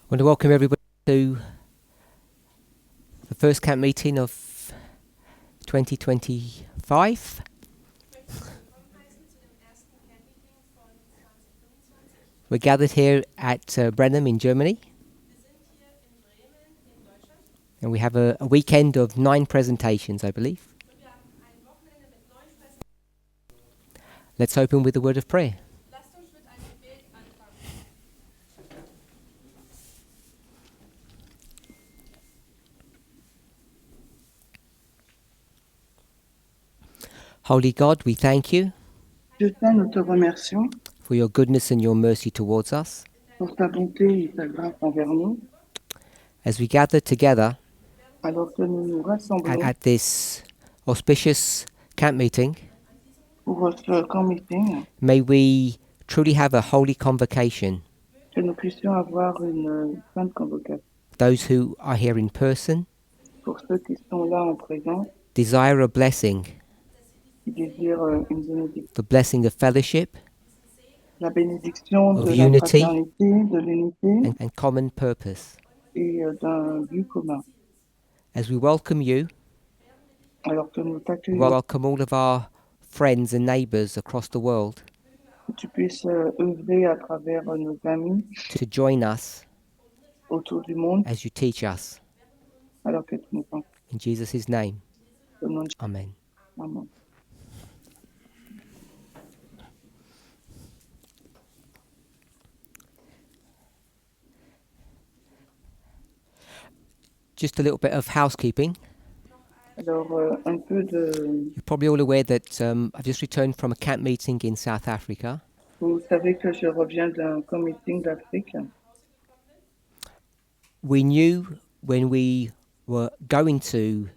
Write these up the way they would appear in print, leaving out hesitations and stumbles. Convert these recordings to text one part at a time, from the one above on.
I want to welcome everybody to the first camp meeting of 2025. We're gathered here at Brenham in Germany, and we have a weekend of 9 presentations, I believe. Let's open with a word of prayer. Holy God, we thank you Dieu Saint, nous te remercions for your goodness and your mercy towards us. pour ta bonté et ta grâce envers nous. As we gather together Alors que nous nous rassemblons at this auspicious camp meeting, pour ce camp meeting, may we truly have a holy convocation. que nous puissions avoir une sainte convocation. Those who are here in person Pour ceux qui sont là en présence, desire a blessing, qui désirent une bénédiction, the blessing of fellowship la bénédiction Of de unity. la fraternité, de l'unité and common purpose. et d'un but commun. As we welcome you, Alors que nous we t'accueillons, welcome all of our friends and neighbours across the world que tu puisses œuvrer à travers nos amis to join us autour du monde, as you teach us. alors que tu nous enseignes. In Jesus' name, Au nom de Amen. Jésus. Amen. Just a little bit of housekeeping. Alors, un peu de... You're probably all aware that I've just returned from a camp meeting in South Africa. Vous savez que je reviens d'un camp meeting d'Afrique. We knew when we were going to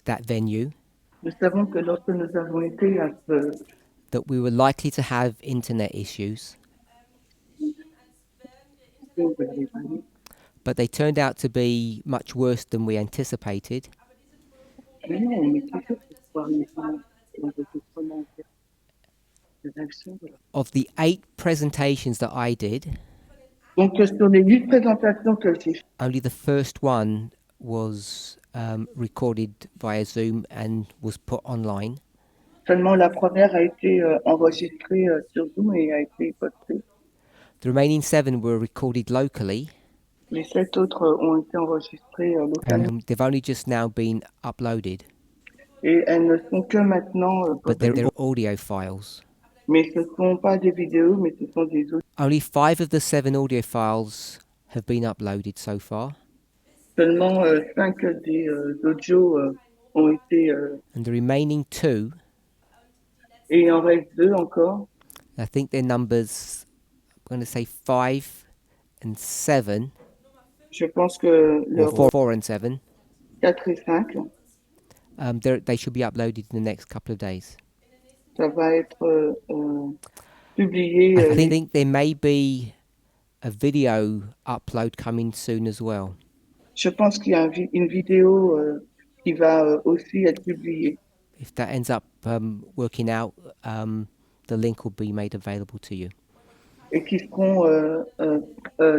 that venue Nous savons que lorsque nous avons été à ce... that we were likely to have internet issues, but they turned out to be much worse than we anticipated. Mais non, on est toujours pour pouvoir Of the 8 presentations that I did, Donc, sur les 8 présentations que j'ai faites, only the first one was recorded via Zoom and was put online. seulement la première a été enregistrée sur Zoom et a été postée. The remaining 7 were recorded locally, Les 7 autres ont été enregistrées localement. and they've only just now been uploaded, Et elles ne sont que maintenant... but they're audio files. Mais ce ne sont pas des vidéos, mais ce sont des audios. Only 5 of the 7 audio files have been uploaded so far, Seulement 5 des audios ont été... and the remaining 2, et il en reste 2 encore. I think their numbers, I'm going to say 5 and 7, Je pense que le or 4 and 7, 4 et 5, they should be uploaded in the next couple of days. ça va être publié. I think there may be a video upload coming soon as well. Je pense qu'il y a une vidéo qui va aussi être publiée. If that ends up working out, the link will be made available to you. Et qui seront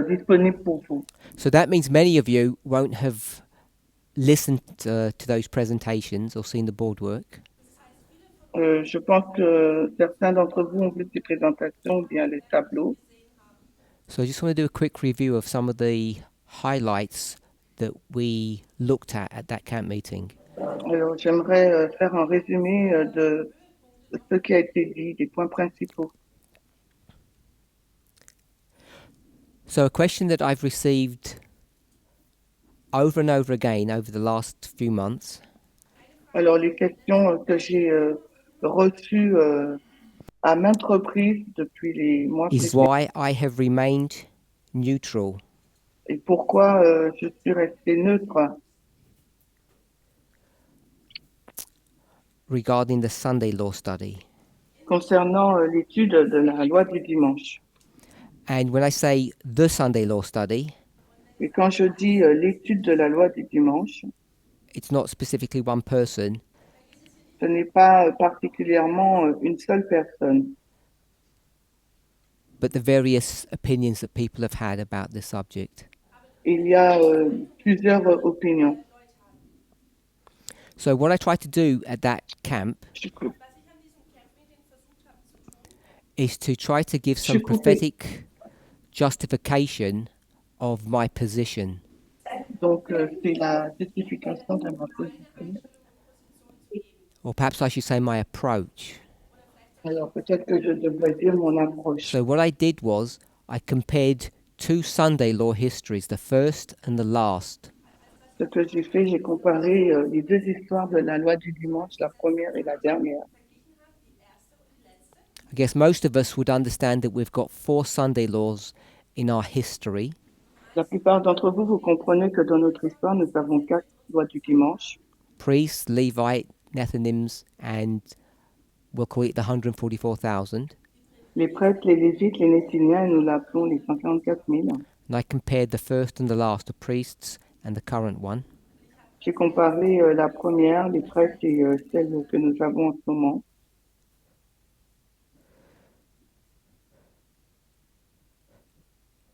disponibles pour vous. So that means many of you won't have listened to those presentations or seen the board work. Je pense que certains d'entre vous ont vu ces présentations ou bien les tableaux. So I just want to do a quick review of some of the highlights that we looked at that camp meeting. Alors j'aimerais faire un résumé de ce qui a été dit, des points principaux. So a question that I've received over and over again over the last few months Alors les questions que j'ai reçues à maintes reprises depuis les mois is précédents. why I have remained neutral Et pourquoi je suis restée neutre regarding the Sunday law study. concernant l'étude de la loi du dimanche. And when I say the Sunday law study, Et quand je dis l'étude de la loi du dimanche, it's not specifically one person, ce n'est pas particulièrement une seule personne, but the various opinions that people have had about the subject. il y a plusieurs opinions. So what I tried to do at that camp Je suis, cou- is to try to give je some suis coupée. prophetic justification of my position. Donc, c'est la justification de ma position. Or perhaps I should say my approach. Alors, peut-être que je devrais dire mon approche. So what I did was I compared two Sunday law histories, the first and the last. Ce que j'ai fait, j'ai comparé les deux histoires de la loi du dimanche, la première et la dernière. I guess most of us would understand that we've got four Sunday laws in our history. La plupart d'entre vous, vous comprenez que dans notre histoire, nous avons quatre lois du dimanche. Priests, Levite, Nethinims, and we'll call it the 144,000. Les prêtres, les lévites, les néthiniens, et nous l'appelons les 144 000. And I compared the first and the last, the priests and the current one. J'ai comparé la première, les prêtres, et celle que nous avons en ce moment.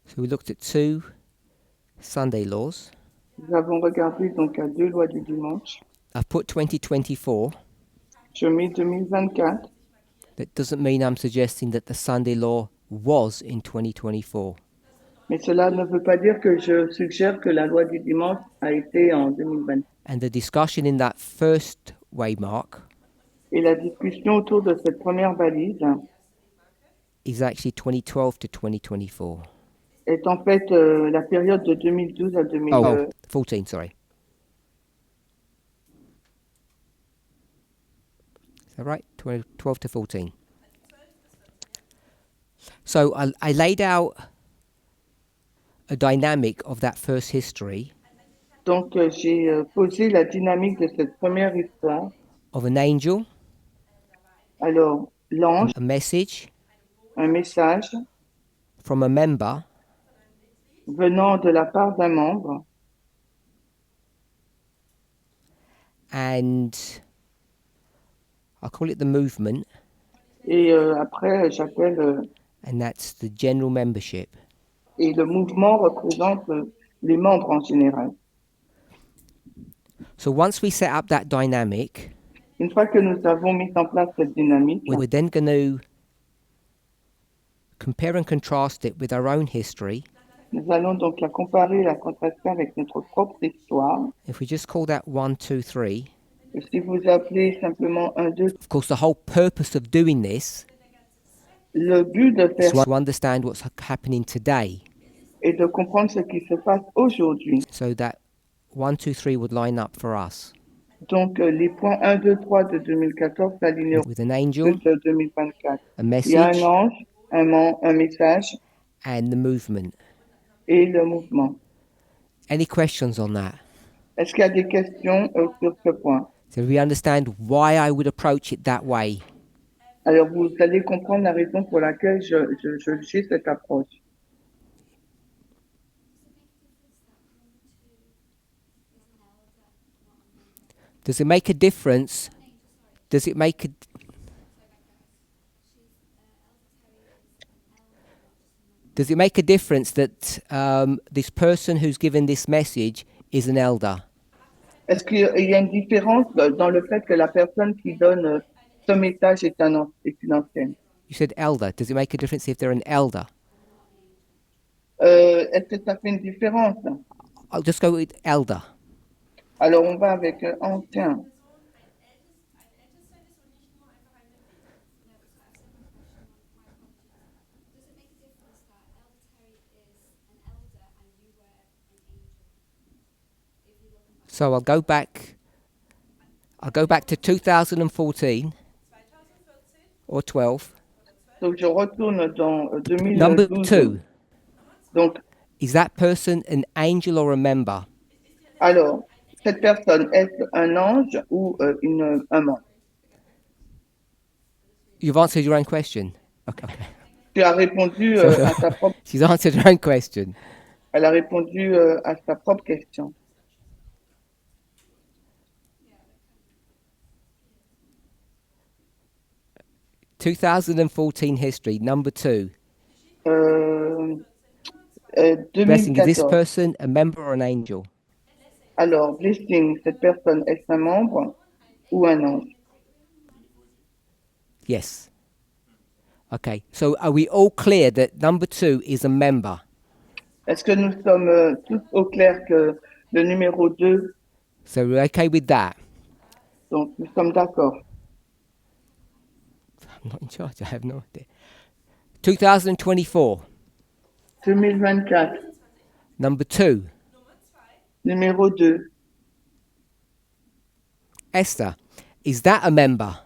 So we looked at two Sunday laws. Nous avons regardé donc à deux lois du dimanche. I've put 2024. Je mets 2024. That doesn't mean I'm suggesting that the Sunday law was in 2024. Mais cela ne veut pas dire que je suggère que la loi du dimanche a été en 2020. And the discussion in that first waymark Et la discussion autour de cette première balise is actually 2012 to 2024. est en fait la période de 2012 à 2000. Oh, 14, sorry. Is that right? 12 to 14. So I laid out a dynamic of that first history Donc j'ai posé la dynamique de cette première histoire. of an angel, Alors, l'ange, a message un message from a member, venant de la part d'un membre, and I'll call it the movement, et après j'appelle, and that's the general membership. et le mouvement représente les membres en général. So once we set up that dynamic, Une fois que nous avons mis en place cette dynamique, we're then going to compare and contrast it with our own history. nous allons donc la comparer, la contraster avec notre propre histoire. If we just call that 1, 2, 3, Et si vous appelez simplement un, deux, of course, the whole purpose of doing this le but de is faire to understand what's happening today, est de comprendre ce qui se passe aujourd'hui. so that 1, 2, 3 would line up for us Donc les points 1, 2, 3 de 2014 s'alignent with an aux angel, de 2024. a Il y a un message, ange, un message and the movement. et le mouvement. Any questions on that? Est-ce qu'il y a des questions sur ce point? So we understand why I would approach it that way. Alors, vous allez comprendre la raison pour laquelle j'ai cette approche. Does it make a difference? Does it make a Does it make a difference that this person who's given this message is an elder? Est-ce qu'il y a une différence dans le fait que la personne qui donne ce message est une ancienne? You said elder. Does it make a difference if they're an elder? Est-ce que ça fait une différence? I'll just go with elder. Alors, on va avec ancien. So I'll go back to 2014 or 12. Donc, je retourne dans Number 2012. 2. Donc, Is that person an angel or a member? alors, cette personne, est-ce un ange ou un membre? You've answered your own question. Okay. Tu as répondu à ta propre, She's answered her own question. elle a répondu à sa propre question. ...2014 history, number 2. Blessing, is this 2014. person a member or an angel? Alors, blessing, cette personne, est-ce un membre ou un ange? Yes. Okay, so are we all clear that number 2 is a member? Est-ce que nous sommes tous au clair que le numéro 2, So we're okay with that? donc nous sommes d'accord. I'm not in charge, I have no idea. 2024, 2024, number 2, numéro 2. Esther, is that a member?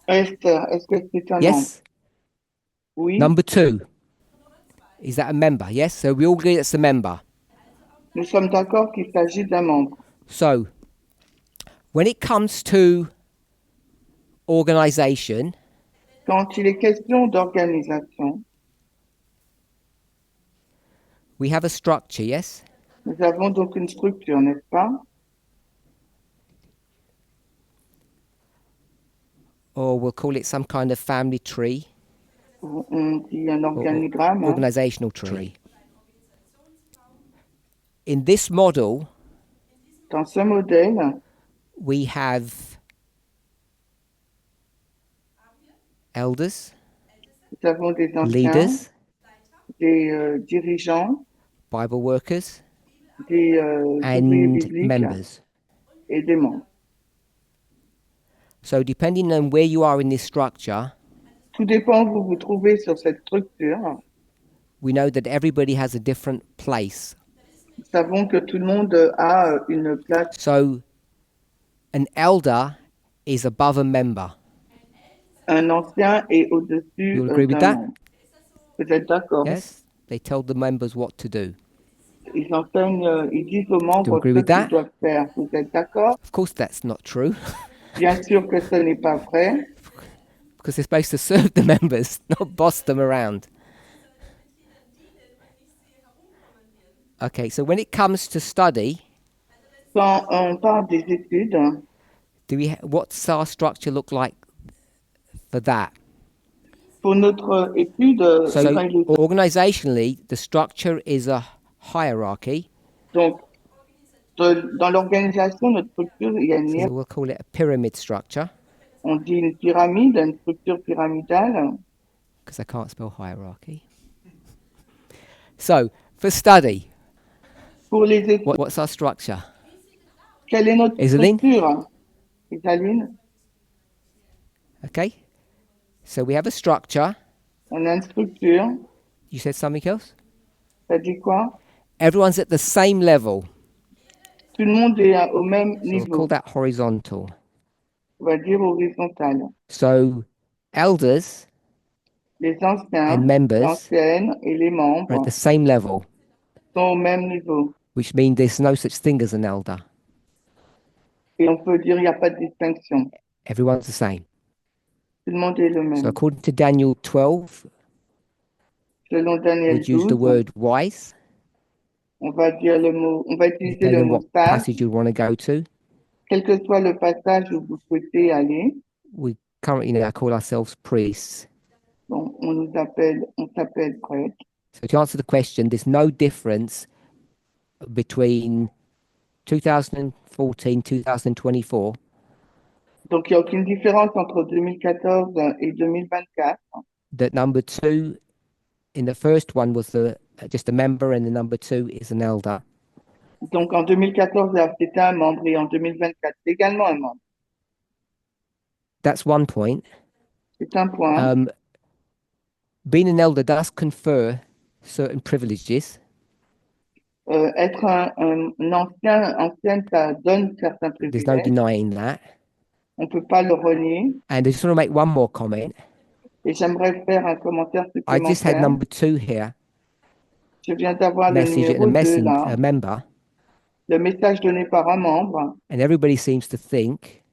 Esther, est-ce que c'est un membre? Yes? Oui, Number 2, is that a member? Yes? So we all agree it's a member. nous sommes d'accord qu'il s'agit d'un membre. So, when it comes to organisation, Quand il est question d'organisation, we have a structure, yes? nous avons donc une structure, n'est-ce pas? Or we'll call it some kind of family tree, On dit un or organigramme. Hein. organisational tree. In this model, Dans ce modèle, we have elders, nous avons des anciens, leaders, des dirigeants, Bible workers, des ouvriers and bibliques members. et des membres. So depending on where you are in this structure, Tout dépend où vous vous trouvez sur cette structure. we know that everybody has a different place. Nous savons que tout le monde a une place. So an elder is above a member. Un ancien est au-dessus You agree with d'un that? membre. Vous êtes d'accord? Yes? They tell the members what to do. Ils enseignent, ils disent aux membres agree ce with that? qu'ils doivent faire. Vous êtes d'accord? Of course, that's not true Bien sûr que ce n'est pas vrai. because they're supposed to serve the members, not boss them around. Okay, so when it comes to study, Quand on parle des études, what's our structure look like for that? pour notre étude, So quand il est- organizationally, the structure is a hierarchy. donc, dans l'organisation, notre structure, il y a une So we'll call it a pyramid structure on dit une pyramide, une structure pyramidale. because I can't spell hierarchy. So for study, Pour les études, what's our structure? quelle est notre Isaline? structure? Isaline, Okay, so we have a structure. on a une structure. You said something else? Ça dit quoi? Everyone's at the same level. Tout le monde est au même So we'll niveau. call that horizontal. On va dire horizontale. So elders Les anciens, and members anciennes et les are membres at the same level, sont au même niveau. which means there's no such thing as an elder. Et on peut dire qu'il n'y a pas de distinction. Everyone's the same. Tout le monde est le So même. according to Daniel 12, Selon Daniel we'd use the 12, word wise, on va dire le mot, on va utiliser depending le on mot what sage, passage you want to go to. quel que soit le passage où vous souhaitez aller. We currently now call ourselves priests. Bon, on s'appelle prêtre. So to answer the question, there's no difference between 2014, 2024. Donc, il n'y a aucune différence entre 2014 et 2024. That number 2 in the first one was just a member, and the number 2 is an elder. Donc, en 2014, c'était un membre et en 2024, c'est également un membre. That's one point. C'est un point. Being an elder does confer certain privileges. Être un ancienne, ça donne certains There's no privilèges. denying that. On ne peut pas le renier. And I just want to make one more comment. Et j'aimerais faire un commentaire I just had supplémentaire. number 2 here, Je viens d'avoir le message at numéro 2 a là. member, Le message donné par un membre. and everybody seems to think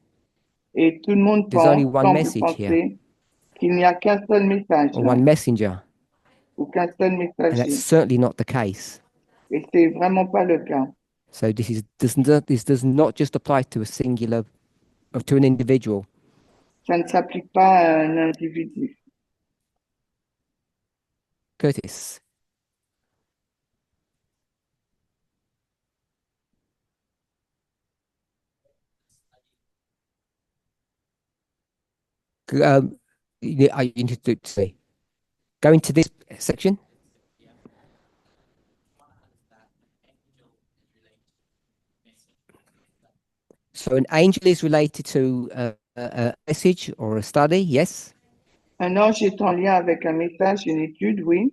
Et tout le monde there's only one semble message here, penser qu'il n'y a qu'un seul message or là, one messenger, ou qu'un seul and messager. that's certainly not the case. Et c'est vraiment pas le cas. So this does not just apply to a singular, or to an individual. Ça ne s'applique pas à un individu. Curtis, You need to see. Go into this section. So an angel is related to a message or a study, yes? Un ange est en lien avec un message, une étude, oui.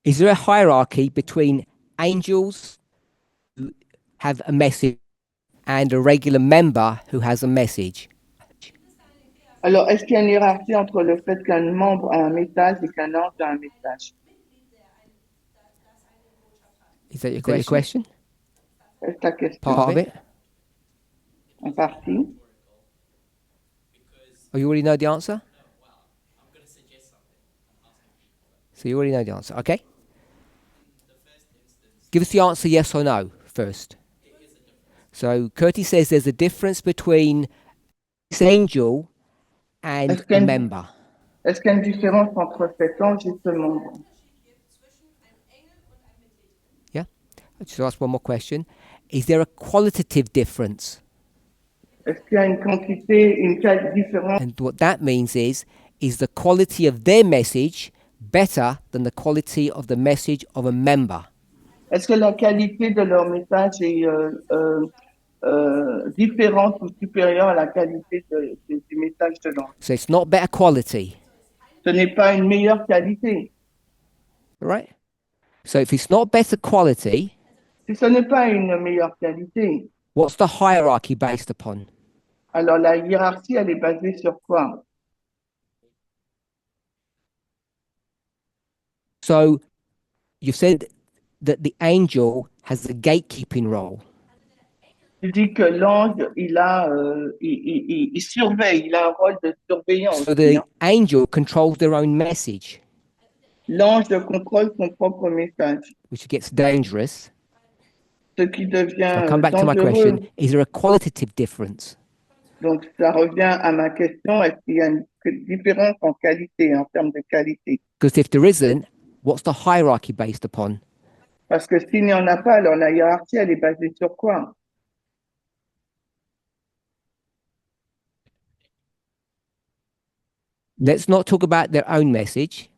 Is there a hierarchy between angels who have a message and a regular member who has a message? Alors, est-ce qu'il y a une hiérarchie entre le fait qu'un membre a un message et qu'un ange a un message? Is that your question? C'est ta question. Part of it? En partie. Oh, you already know the answer? So you already know the answer, okay? Give us the answer yes or no first. So Curtis says there's a difference between this angel and a member. Est-ce qu'il y a une différence entre cet ange et ce membre? Yeah? I'll just ask one more question. Is there a qualitative difference? Est-ce qu'il y a une quantité, une différence? And what that means is the quality of their message better than the quality of the message of a member? Est-ce que la qualité de leur message est différente ou supérieure à la qualité du message de l'ange? So it's not better quality. Ce n'est pas une meilleure qualité. Right? So if it's not better quality, si ce n'est pas une meilleure qualité, what's the hierarchy based upon? Alors la hiérarchie, elle est basée sur quoi? So you said that the angel has a gatekeeping role. Tu dis que l'ange, il surveille, il a un rôle de surveillance. So the angel controls their own message. L'ange contrôle son propre message. Which gets dangerous. Ce qui devient so I'll come back dangereux. to my question. Is there a qualitative difference? Donc ça revient à ma question, est-ce qu'il y a une différence en qualité, en termes de qualité? Because if there isn't, what's the hierarchy based upon? Parce que s'il n'y en a pas, alors la hiérarchie, elle est basée sur quoi? Let's not talk about their own message.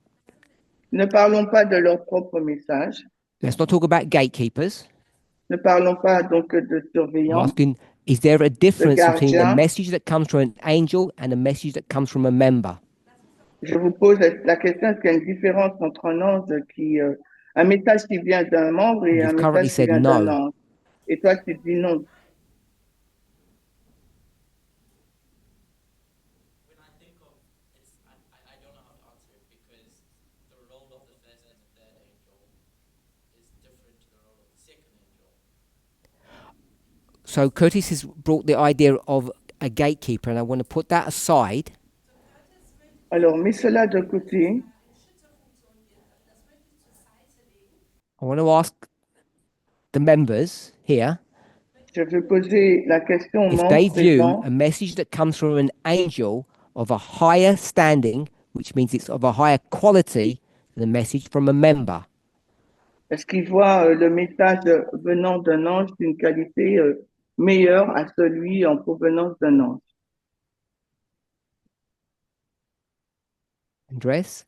Ne parlons pas de leur propre message. Let's not talk about gatekeepers. Ne parlons pas donc de surveillants. I'm asking, is there a difference between a message that comes from an angel and a message that comes from a member? Je vous pose la question, est-ce qu'il y a une différence entre un ange un message qui vient d'un membre et un message qui vient d'un ange? Et toi, tu dis non. So Curtis has brought the idea of a gatekeeper, and I want to put that aside. Alors, mets cela de côté. I want to ask the members here Je veux poser la question aux if membres they view présents. a message that comes from an angel of a higher standing, which means it's of a higher quality than a message from a member. Est-ce qu'ils voient le message venant d'un ange d'une qualité meilleure à celui en provenance d'un ange? Andres?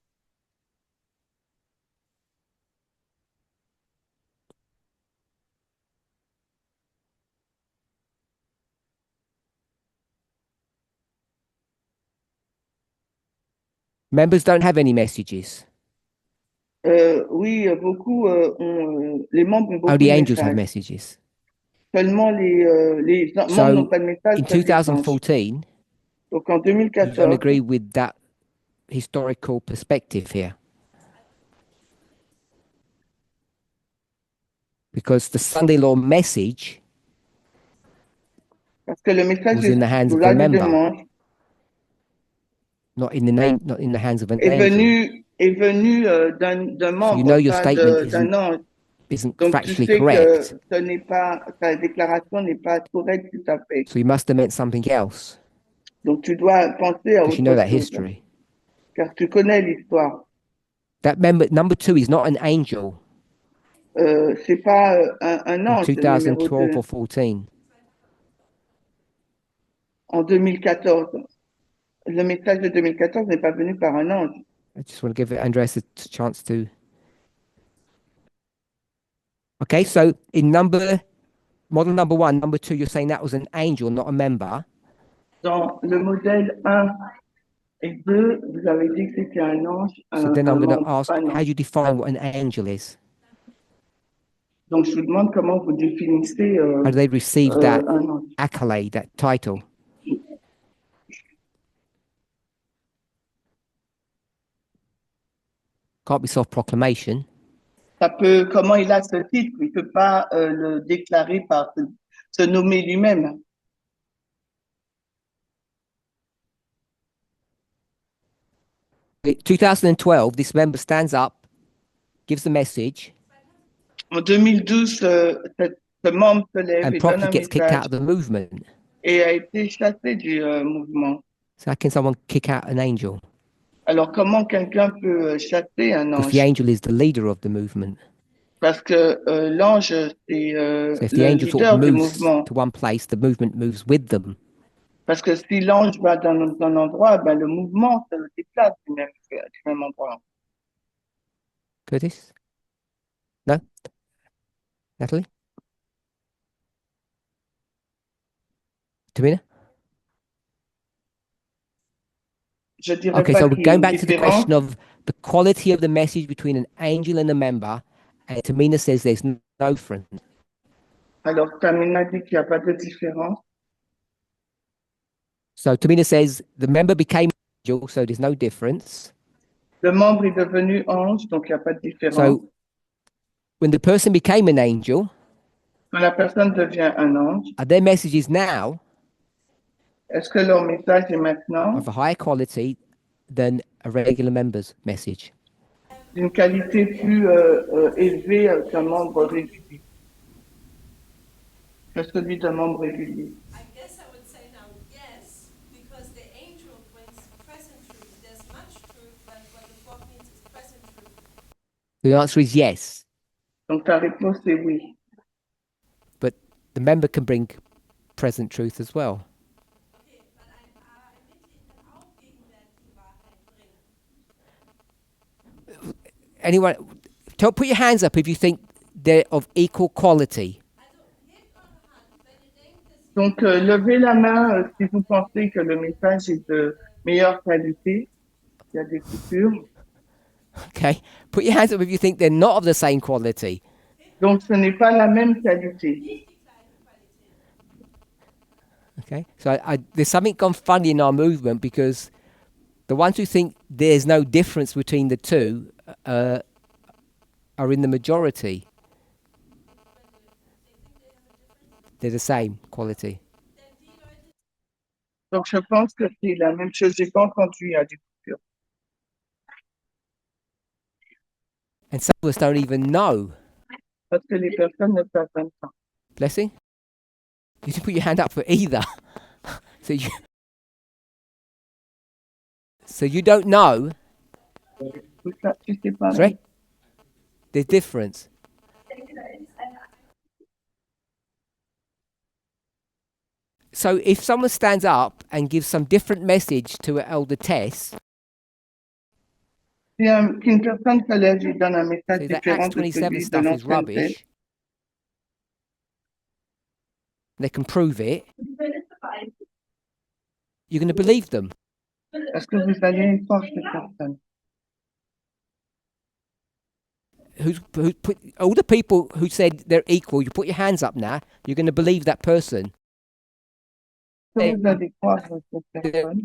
Members don't have any messages. Oui, beaucoup les membres ont beaucoup Only de angels have messages. messages. Seulement les membres n'ont pas de message. In 2014, donc en you don't 2014, agree with that historical perspective here. Because the Sunday law message parce que le message was in the hands of a member, not in the hands of an angel. Est venu d'un membre, so you know your statement d'un ange. Isn't Donc factually tu sais correct. que ce n'est pas, ta déclaration n'est pas correcte tout à fait. So you must have meant something else. Donc tu dois penser à autre you know that chose, history. Car tu connais l'histoire. That member number 2 is not an angel. c'est pas un in ange, le numéro 2012 2, or 14? en 2014. Le message de 2014 n'est pas venu par un ange. I just want to give Andreas a chance to. Okay, so in model number 1, number 2, you're saying that was an angel, not a member. Dans le modèle 1 et 2, vous avez dit que c'était un ange, So then un I'm going to membre, ask, pas un how do ange. you define what an angel is? Donc, je vous demande comment vous définissez How do they receive that un ange. accolade, that title? Can't be self-proclamation. Comment il a ce titre? Il ne peut pas le déclarer par se nommer lui-même. In 2012, this member stands up, gives a message, En 2012, ce membre se lève and et donne promptly un gets kicked out message of the movement. et a été chassé du mouvement. So how can someone kick out an angel? Alors, comment quelqu'un peut chasser un Because the ange? angel is the leader of the movement. Parce que l'ange, c'est So if the le angel sort of leader du moves mouvement. to one place, the movement moves with them. Parce que si l'ange va dans un endroit, ben, le mouvement se déplace du même endroit. Curtis? No? Natalie? Tamina? Je dirais Okay, pas so we're qu'il y a going une back to the différence. question of the quality of the message between an angel and a member. And Tamina says there's no difference. Alors, Tamina dit qu'il n'y a pas de différence. So Tamina says the member became an angel, so there's no difference. Le membre est devenu ange, donc il n'y a pas de différence. So when the person became an angel, Quand la personne devient un ange, their messages now est-ce que leur message est maintenant of a higher quality than a regular member's message? d'une qualité plus élevée qu'un membre régulier, que celui d'un membre régulier? I guess I would say now yes, because the angel brings present truth. There's much truth, but what the book means is present truth. The answer is yes, Donc ta réponse est oui. but the member can bring present truth as well. Okay, but Mitglied kann auch Gegenwart die Wahrheit bringen. Anyone, put your hands up if you think they're of equal quality. Donc levez la main si vous pensez que le message est de meilleure qualité. Il y a des coupures. Okay, put your hands up if you think they're not of the same quality. Donc ce n'est pas la même qualité. Okay, so there's something gone funny in our movement because the ones who think there's no difference between the two are in the majority. They're the same quality. Donc je pense que c'est la même chose. J'ai pas entendu, il y a des coupures. And some of us don't even know. Parce que les personnes ne savent même pas. Blessing? You didn't put your hand up for either. So you don't know. Tu sais pas. Sorry? There's difference. So if someone stands up and gives some different message to an elder Tess, Si une personne se lève et donne un message so that différent Acts de 27 celui de stuff is l'ancienne tête, rubbish. They can prove it. You're going to believe them. est-ce que vous allez croire cette personne? All the people who said they're equal, you put your hands up now, you're going to believe that person. Est-ce que vous allez croire cette personne?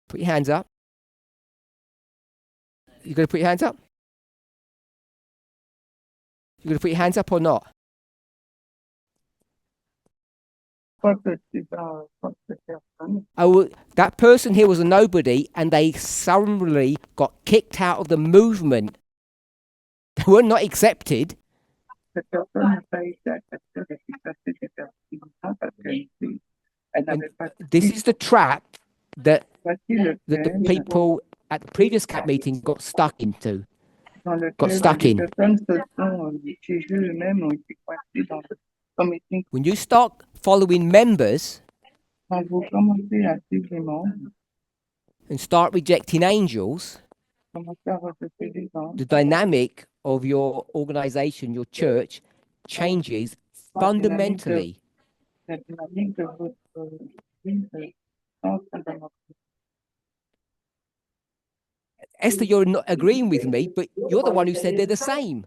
Put your hands up. You're going to put your hands up? You're going to put your hands up or not? Oh, that person here was a nobody and they suddenly got kicked out of the movement. They were not accepted. This is the trap that the people at the previous CAP meeting got stuck into. dans got lequel stuck les in. personnes se sont piégées eux-mêmes, ont été coincées dans le committing. When you start following members Quand vous commencez à suivre les membres, and start rejecting angels, commencez à rejeter les anges, the dynamic of your organization, your church, changes fundamentally. la dynamique de votre vie change fondamentalement. Esther, you're not agreeing with me, but you're the one who said they're the same.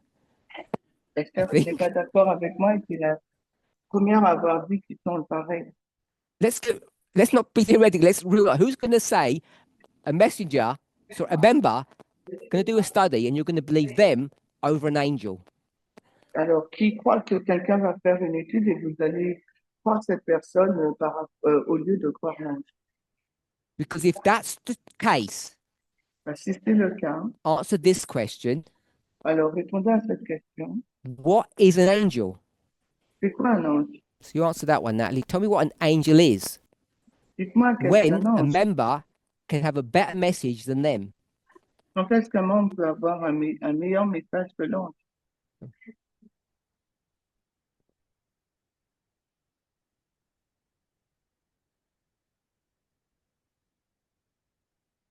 Esther, tu n'es pas d'accord avec moi et tu es la première à avoir dit qu'ils sont pareils. Let's not be theoretical. Let's rule out who's going to say a member going to do a study and you're going to believe them over an angel. Alors, qui croit que quelqu'un va faire une étude et vous allez croire cette personne au lieu de croire l'ange? Because if that's the case, Si c'est le cas, answer this question. alors répondez à cette question. What is an angel? C'est quoi un ange? So you answer that one, Natalie. Tell me what an angel is. Dites-moi qu'est-ce When qu'un a ange? member can have a better message than them. Quand est-ce qu'un membre peut avoir un meilleur message que l'ange?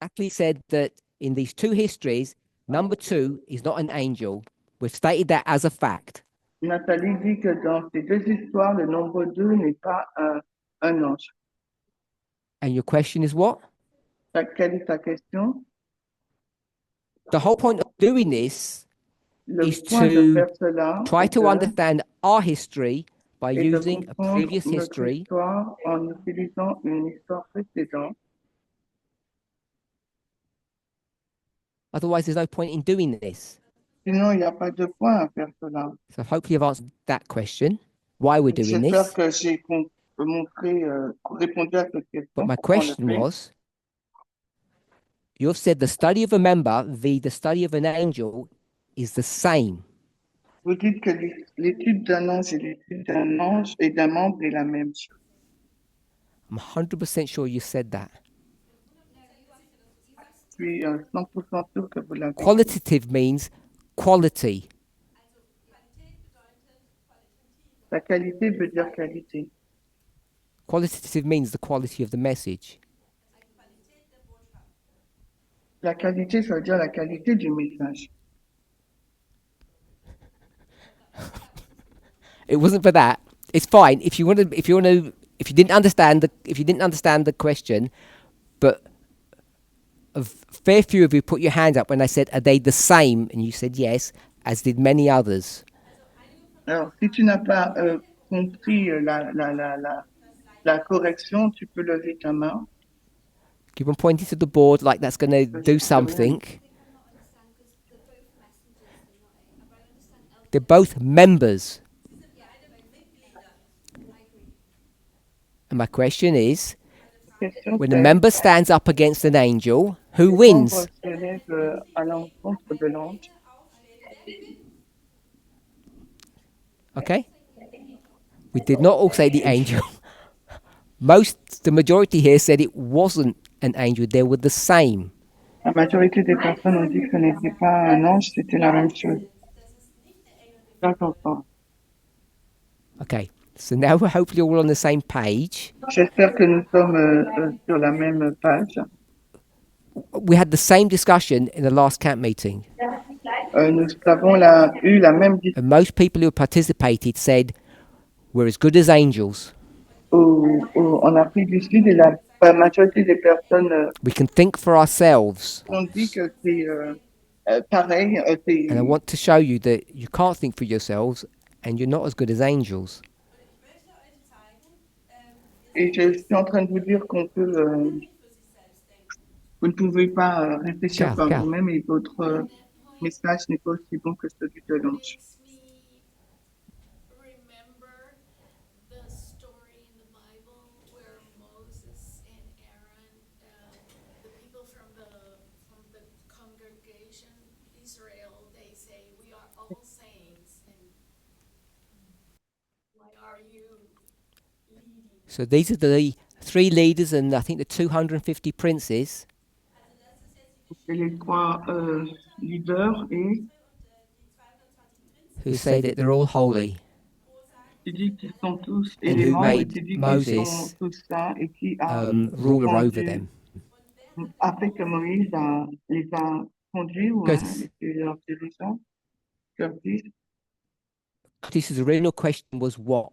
Natalie said that in these two histories, number 2 is not an angel. We've stated that as a fact. Nathalie dit que dans ces deux histoires, le nombre 2 n'est pas un ange. And your question is what? Quelle est ta question? The whole point of doing this Le is point de to faire cela try est to understand our history by et de using a comprendre previous notre history. histoire en utilisant une histoire précédente. Otherwise, there's no point in doing this. Sinon, il n'y a pas de point à faire cela. So hopefully I've answered that question, why we're doing J'espère this. que j'ai répondu à cette question. But my pourquoi on le question fait. was, you've said the study of a member the study of an angel is the same. Vous dites que l'étude d'un ange et l'étude d'un ange et d'un membre est la même chose. I'm 100% sure you said that. Je suis 100% sûr que vous l'avez dit. Qualitative means quality. La qualité veut dire qualité. Qualitative means the quality of the message. La qualité, ça veut dire la qualité du message. It wasn't for that. It's fine if you didn't understand the question, but a fair few of you put your hands up when I said, are they the same? And you said yes, as did many others. Alors, si tu n'as pas compris la correction, tu peux lever ta main. Keep on pointing to the board like that's going to do something. They're both members. And my question is, when a member stands up against an angel, who wins? Okay? We did not all say the angel. The majority here said it wasn't an angel, they were the same. La majorité des personnes ont dit que ce n'était pas un ange, c'était la même chose. Okay, so now we're hopefully all on the same page. J'espère que nous sommes sur la même page. We had the same discussion in the last camp meeting. Nous avons eu la même discussion. And most people who participated said, we're as good as angels. En Afrique du Sud, et la majorité des personnes we can think for ourselves. ont dit que c'est pareil. And I want to show you that you can't think for yourselves and you're not as good as angels. Et je suis en train de vous dire qu'on peut, vous ne pouvez pas réfléchir par vous-même et votre message n'est pas aussi bon que celui de l'ange. So these are the 3 leaders and I think the 250 princes. C'est les 3 leaders et who say that they're all holy Tu dis qu'ils sont tous and who éléments et made tu dis qu'ils sont Moses tous saints et qui a ruler over rendu, them. a fait que Moïse les a conduits ou Curtis, leurs dirigeants. Curtis, Curtis's original question was what?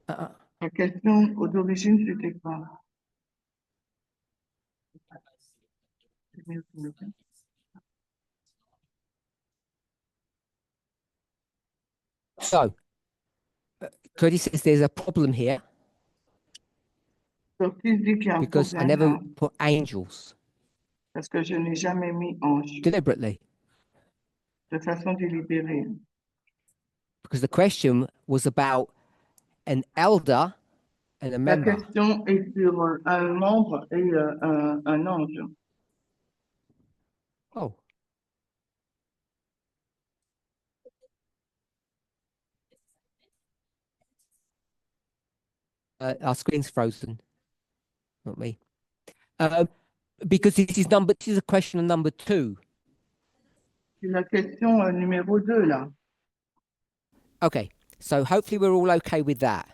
la question d'origine, c'était quoi? So, Curtis says there's a problem here Curtis dit qu'il y a un because I problème never là, put angels parce que je n'ai jamais mis ange deliberately. de façon délibérée. Because the question was about an elder and a La member. question est sur un membre et un ange. Oh. Our screen's frozen. Not me. Because this is a question on number 2. C'est la question numéro 2 là. Okay, so hopefully we're all okay with that.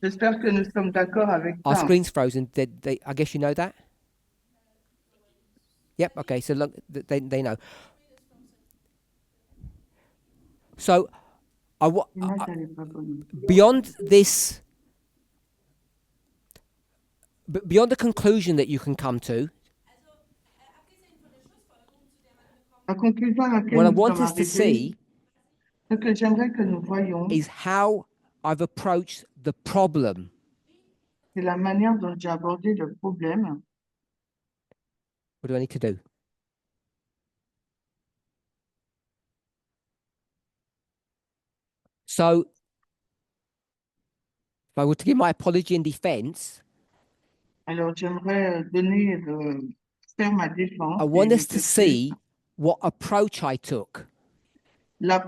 J'espère que nous sommes d'accord avec Our ça. screen's frozen. I guess you know that? Yep, okay, so look, they know. So, beyond this, beyond the conclusion that you can come to, La conclusion à laquelle what I nous want sommes us to arrivés, see ce que j'aimerais que nous voyions, is how I've approached the problem. c'est la manière dont j'ai abordé le problème. What do I need to do? So, if I were to give my apology and defense, Alors, j'aimerais faire ma défense. I want us to see what approach I took.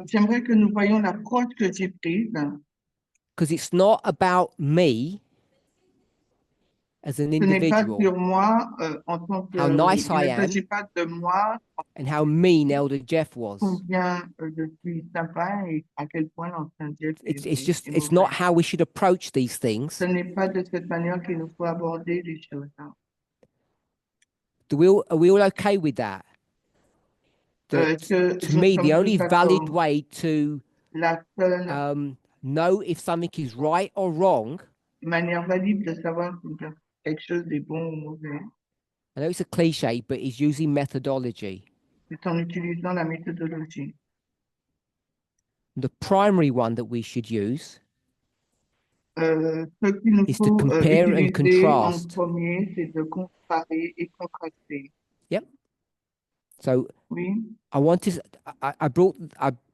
J'aimerais que nous voyions l'approche que j'ai prise. Because it's not about me as an Ce n'est pas individual, sur moi en tant que. how nice I Il ne am, s'agit pas de moi, and how mean Elder Jeff was. combien je suis sympa et à quel point l'ancien Jeff est It's mauvais. not how we should approach these things. Ce n'est pas de cette manière qu'il nous faut aborder les choses. Are we all okay with that? To me, the only valid way to know if something is right or wrong, manière valide de savoir si quelque chose est bon ou mauvais, I know it's a cliche, but it's using methodology. c'est en utilisant la méthodologie. The primary one that we should use Ce qu'il nous is to faut compare and utiliser en contrast. premier, c'est de comparer et contraster. Yep. So Oui. I wanted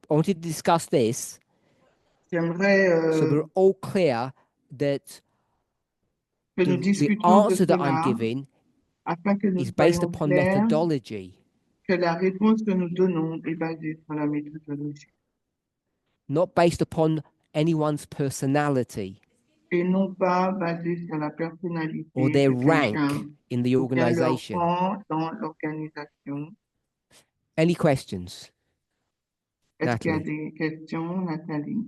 to discuss this J'aimerais so we're all clear that que nous the discutions de answer that I'm cela giving afin que nous is based soyons upon clairs methodology, que la réponse que nous donnons est basée sur la méthodologie not based upon anyone's personality et non pas basée sur la personnalité or their de quelqu'un rank in the ou bien leur organization. rang dans l'organisation. Any questions? Est-ce qu'il y a Natalie? des questions, Nathalie?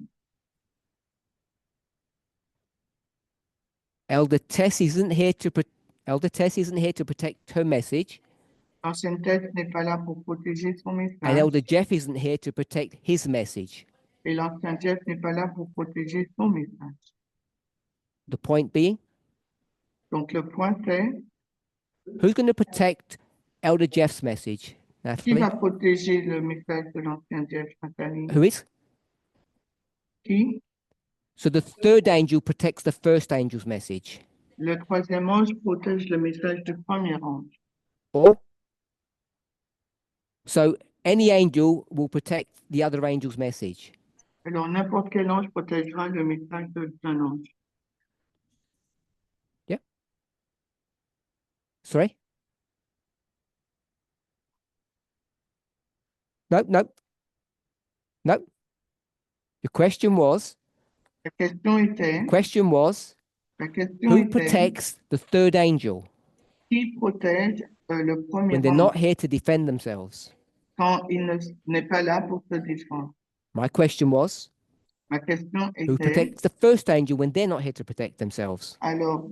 Elder Tess isn't here to protect her message, L'ancienne tête n'est pas là pour protéger son and message Elder Jeff isn't here to protect his message. et l'ancien Jeff n'est pas là pour protéger son message. The point being, Donc le point c'est, who's going to protect Elder Jeff's message? qui Natalie? va protéger le message de l'ancien Jeff, Nathalie? Who is? Qui? So the third angel protects the first angel's message. Le troisième ange protège le message du premier ange. Or, so any angel will protect the other angel's message. Alors n'importe quel ange protégera le message d'un ange. Yeah. Sorry? Nope. The question was, La question était, who protects the third angel qui protège le premier when they're ange not here to defend themselves? quand il n'est pas là pour se défendre? My question was, Ma question who était, protects the first angel when they're not here to protect themselves? alors,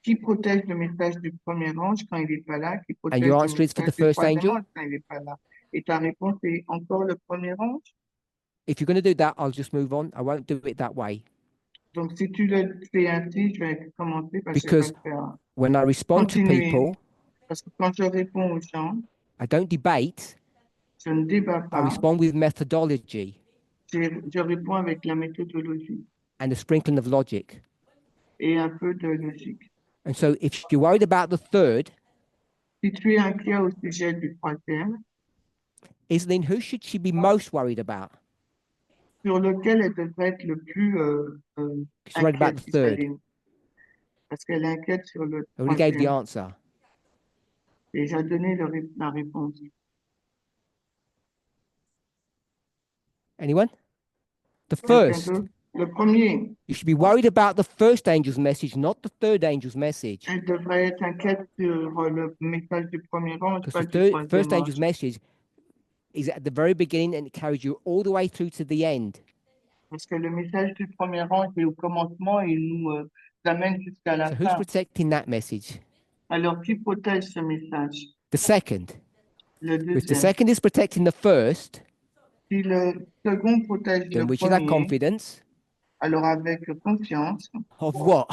qui protège le message du premier ange quand il n'est pas là, qui And protège your le answer is for message the du first troisième angel? ange quand il n'est pas là. Et ta réponse est encore le premier ange? If you're going to do that, I'll just move on. I won't do it that way. Donc, si tu le fais ainsi, je vais commencer parce que je vais pas Because le faire. when I respond to Continuer. people, Parce que quand je réponds aux gens, I don't debate, je ne débat I pas, respond with methodology je réponds avec la méthodologie and a sprinkling of logic. et un peu de logique. And so if you're worried about the third, Si tu es inquiet au sujet du troisième, Iselin, who should she be most worried about? sur lequel elle devrait être le plus She's worried about inquiète, the third. Isaline, parce qu'elle est inquiète sur le I already gave the troisième. answer. Et j'ai donné la réponse. Anyone? The Quelqu'un first. d'autre? Le premier, You should be worried about the first angel's message, not the third angel's message. elle devrait être inquiète sur le message du premier ange, Because pas the du troisième first angel's ange. message is at the very beginning and it carries you all the way through to the end. Parce que le message du premier ange est au commencement et il nous amène jusqu'à la So who's fin. protecting that message? Alors, qui protège ce message? The second. Le If the deuxième. second is protecting the first, Si le second protège then le we should have premier, confidence alors avec confiance, of what?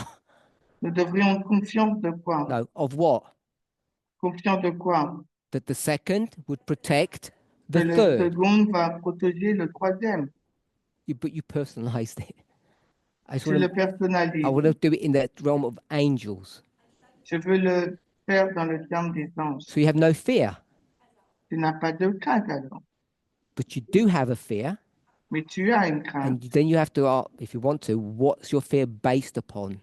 nous devrions avoir confiance de quoi? No, of what? Confiance de quoi? That the second would protect Que the le third. second va protéger le troisième. But you personalized it. Je le I personnalise. want to do it in the realm of angels. Je veux le faire dans le terme des anges. So you have no fear. Tu n'as pas de crainte alors, But you do have a fear. mais tu as une crainte. And then you have to ask, if you want to, what's your fear based upon?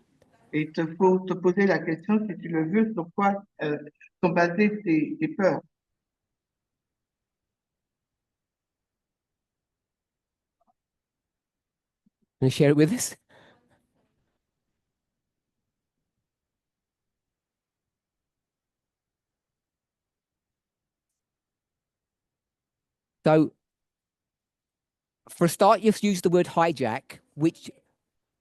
Et il te faut te poser la question, si tu le veux, sur quoi sont basées tes peurs. Can you share it with us? So, for a start, you've used the word hijack, which,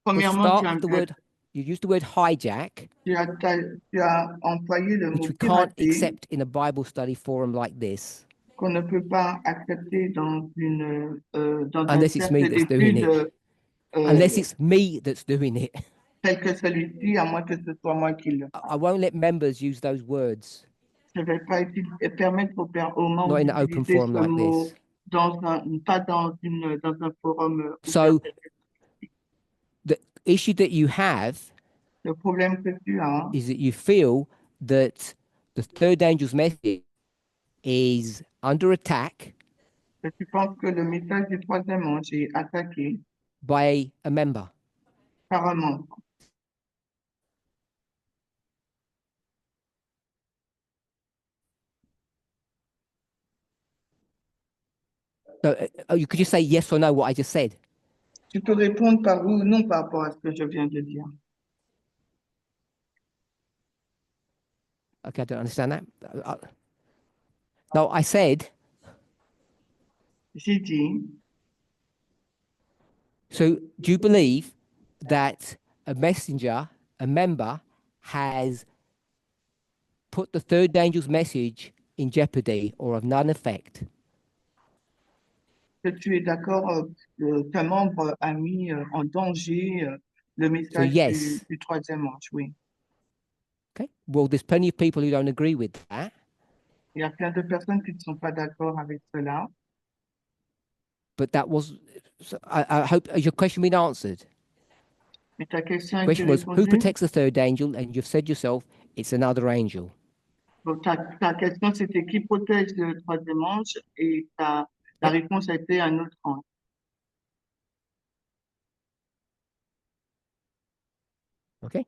for Premièrement, start of the word, you used the word hijack, tu as employé le which mot we can't pirater, accept in a Bible study forum like this, qu'on ne peut pas accepter dans un unless it's me cercle that's doing d'études it. Unless it's me that's doing it. tel que celui-ci, à moins que ce soit moi qui le fasse. I won't let members use those words, Je ne vais pas permettre aux membres not in an open d'utiliser forum ce like mot this. pas dans un forum So, ouvert. the issue that you have Le problème que tu as, is that you feel that the third angel's message is under attack c'est que tu penses que le message du troisième ange est attaqué by a member. par un membre. So, you could just say yes or no what I just said. Tu peux répondre par oui ou non par rapport à ce que je viens de dire. Okay, I don't understand that. No, I said, J'ai dit, so do you believe that a messenger, a member, has put the third angel's message in jeopardy or of none effect? que tu es d'accord qu'un membre a mis en danger le message yes. du troisième ange, oui. Okay. Well, there's plenty of people who don't agree with that. Il y a plein de personnes qui ne sont pas d'accord avec cela. But that was, so I hope, has your question been answered? Mais ta question a The été question was, who répondue. protects the third angel? And you've said yourself, it's another angel. Donc, ta question, c'était qui protège le troisième ange et la Yep. réponse a été un autre ange. Okay.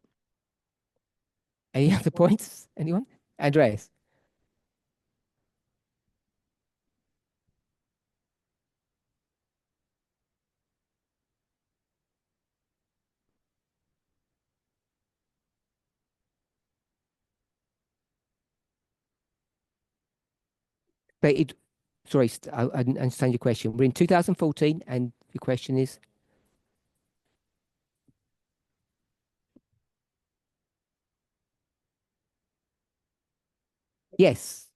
Any other points? Anyone? Andreas? But Sorry, I didn't understand your question. We're in 2014, and your question is? Yes.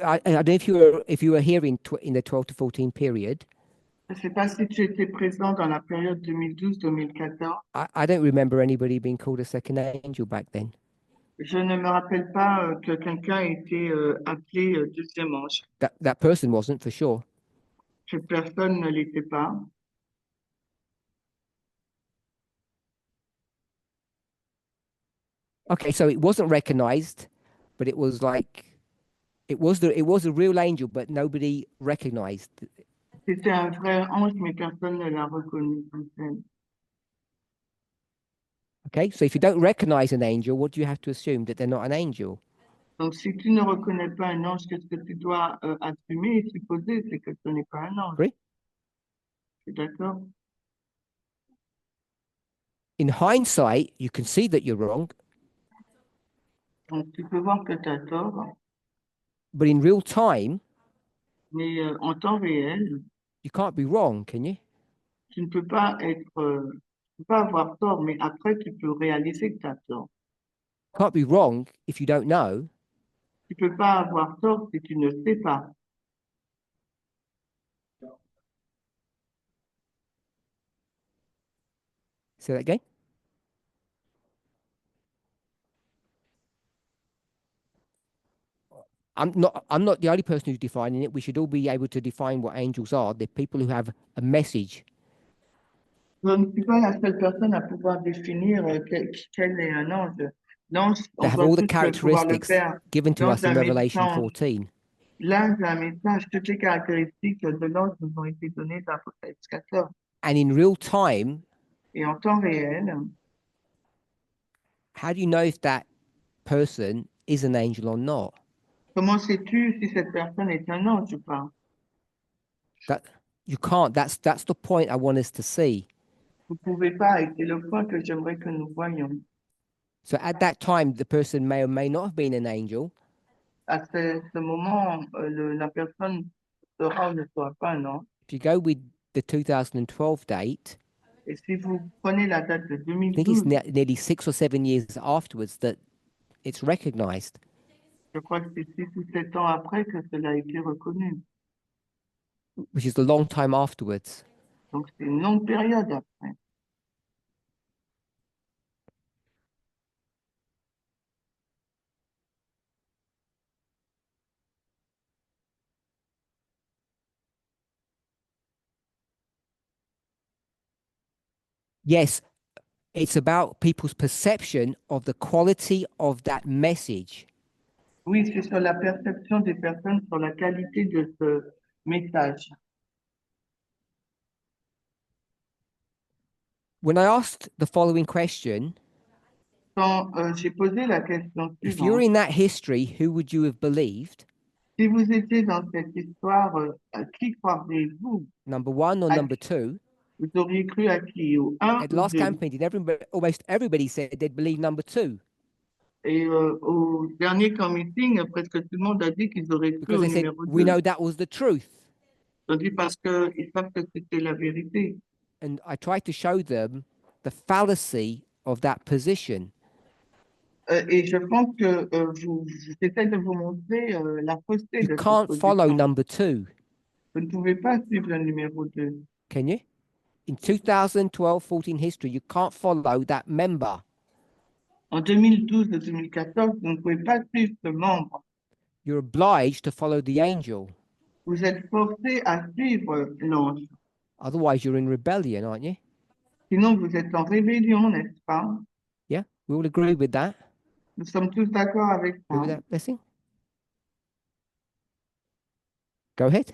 I don't know if you were here in the 12 to 14 period. Je ne sais pas si tu étais présent dans la période 2012-2014. I don't remember anybody being called a second angel back then. Je ne me rappelle pas que quelqu'un ait été appelé deuxième ange. That person wasn't, for sure. Cette personne ne l'était pas. Okay, so it wasn't recognized, but it was like it was a real angel, but nobody recognized. C'était un vrai ange, mais personne ne l'a reconnu comme tel. Okay, so if you don't recognize an angel, what do you have to assume? That they're not an angel? Donc, si tu ne reconnais pas un ange, qu'est-ce que tu dois assumer et supposer? C'est que ce n'est pas un ange. Agree? Tu es d'accord? In hindsight, you can see that you're wrong. Donc, tu peux voir que tu as tort, But in real time, mais en temps réel, you can't be wrong, can you? tu ne peux pas tu peux pas avoir tort, mais après, tu peux réaliser que tu as tort. Can't be wrong if you don't know. Tu peux pas avoir tort si tu ne sais pas. Say that again. I'm not the only person who's defining it. We should all be able to define what angels are. They're people who have a message. Je ne suis pas la seule personne à pouvoir définir quel est un ange. L'ange, They on have doit all the tous pouvoir le characteristics faire. given to L'ange us in d'un Revelation message. 14. L'ange d'un message, toutes les caractéristiques de l'ange nous ont été données dans l'Apocalypse 14. And in real time, Et en temps réel, how do you know if that person is an angel or not? comment sais-tu si cette personne est un ange ou pas? That you can't. That's the point I want us to see. Vous ne pouvez pas, et c'est le point que j'aimerais que nous voyions. So at that time, the person may or may not have been an angel. À ce moment, la personne sera ou ne sera pas un ange. If you go with the 2012 date, Et si vous prenez la date de I think it's 2012, nearly 6 or 7 years afterwards that it's recognized. je crois que c'est 6 ou 7 ans après que cela a été reconnu. Which is a long time afterwards. Donc c'est une longue période après. Yes, it's about people's perception of the quality of that message. Oui, c'est sur la perception des personnes sur la qualité de ce message. When I asked the following question, Quand j'ai posé la question if you're suivante, in that history, who would you have believed? si vous étiez dans cette histoire, à qui croiriez-vous? Number one or I- number two? Vous auriez cru à qui? Au un At ou last deux? camp meeting, almost everybody said they'd believe number two Et au dernier camp meeting, presque tout le monde a dit qu'ils auraient cru because au they said numéro we 2. know that was the truth. Ils ont dit parce qu'ils savent que c'était la vérité. And I tried to show them the fallacy of that position. Et je pense que j'essaie de vous montrer la fausseté You de cette can't follow position. number two, Vous ne pouvez pas suivre le numéro 2. can you? In 2012-14 history, you can't follow that member. En 2012 et 2014, vous ne pouvez pas suivre ce membre. You're obliged to follow the angel. Vous êtes forcé à suivre l'ange. Otherwise, you're in rebellion, aren't you? Sinon, vous êtes en rébellion, n'est-ce pas? Yeah, we all agree with that. Nous sommes tous d'accord avec Agree with ça. that, Blessing? Go ahead.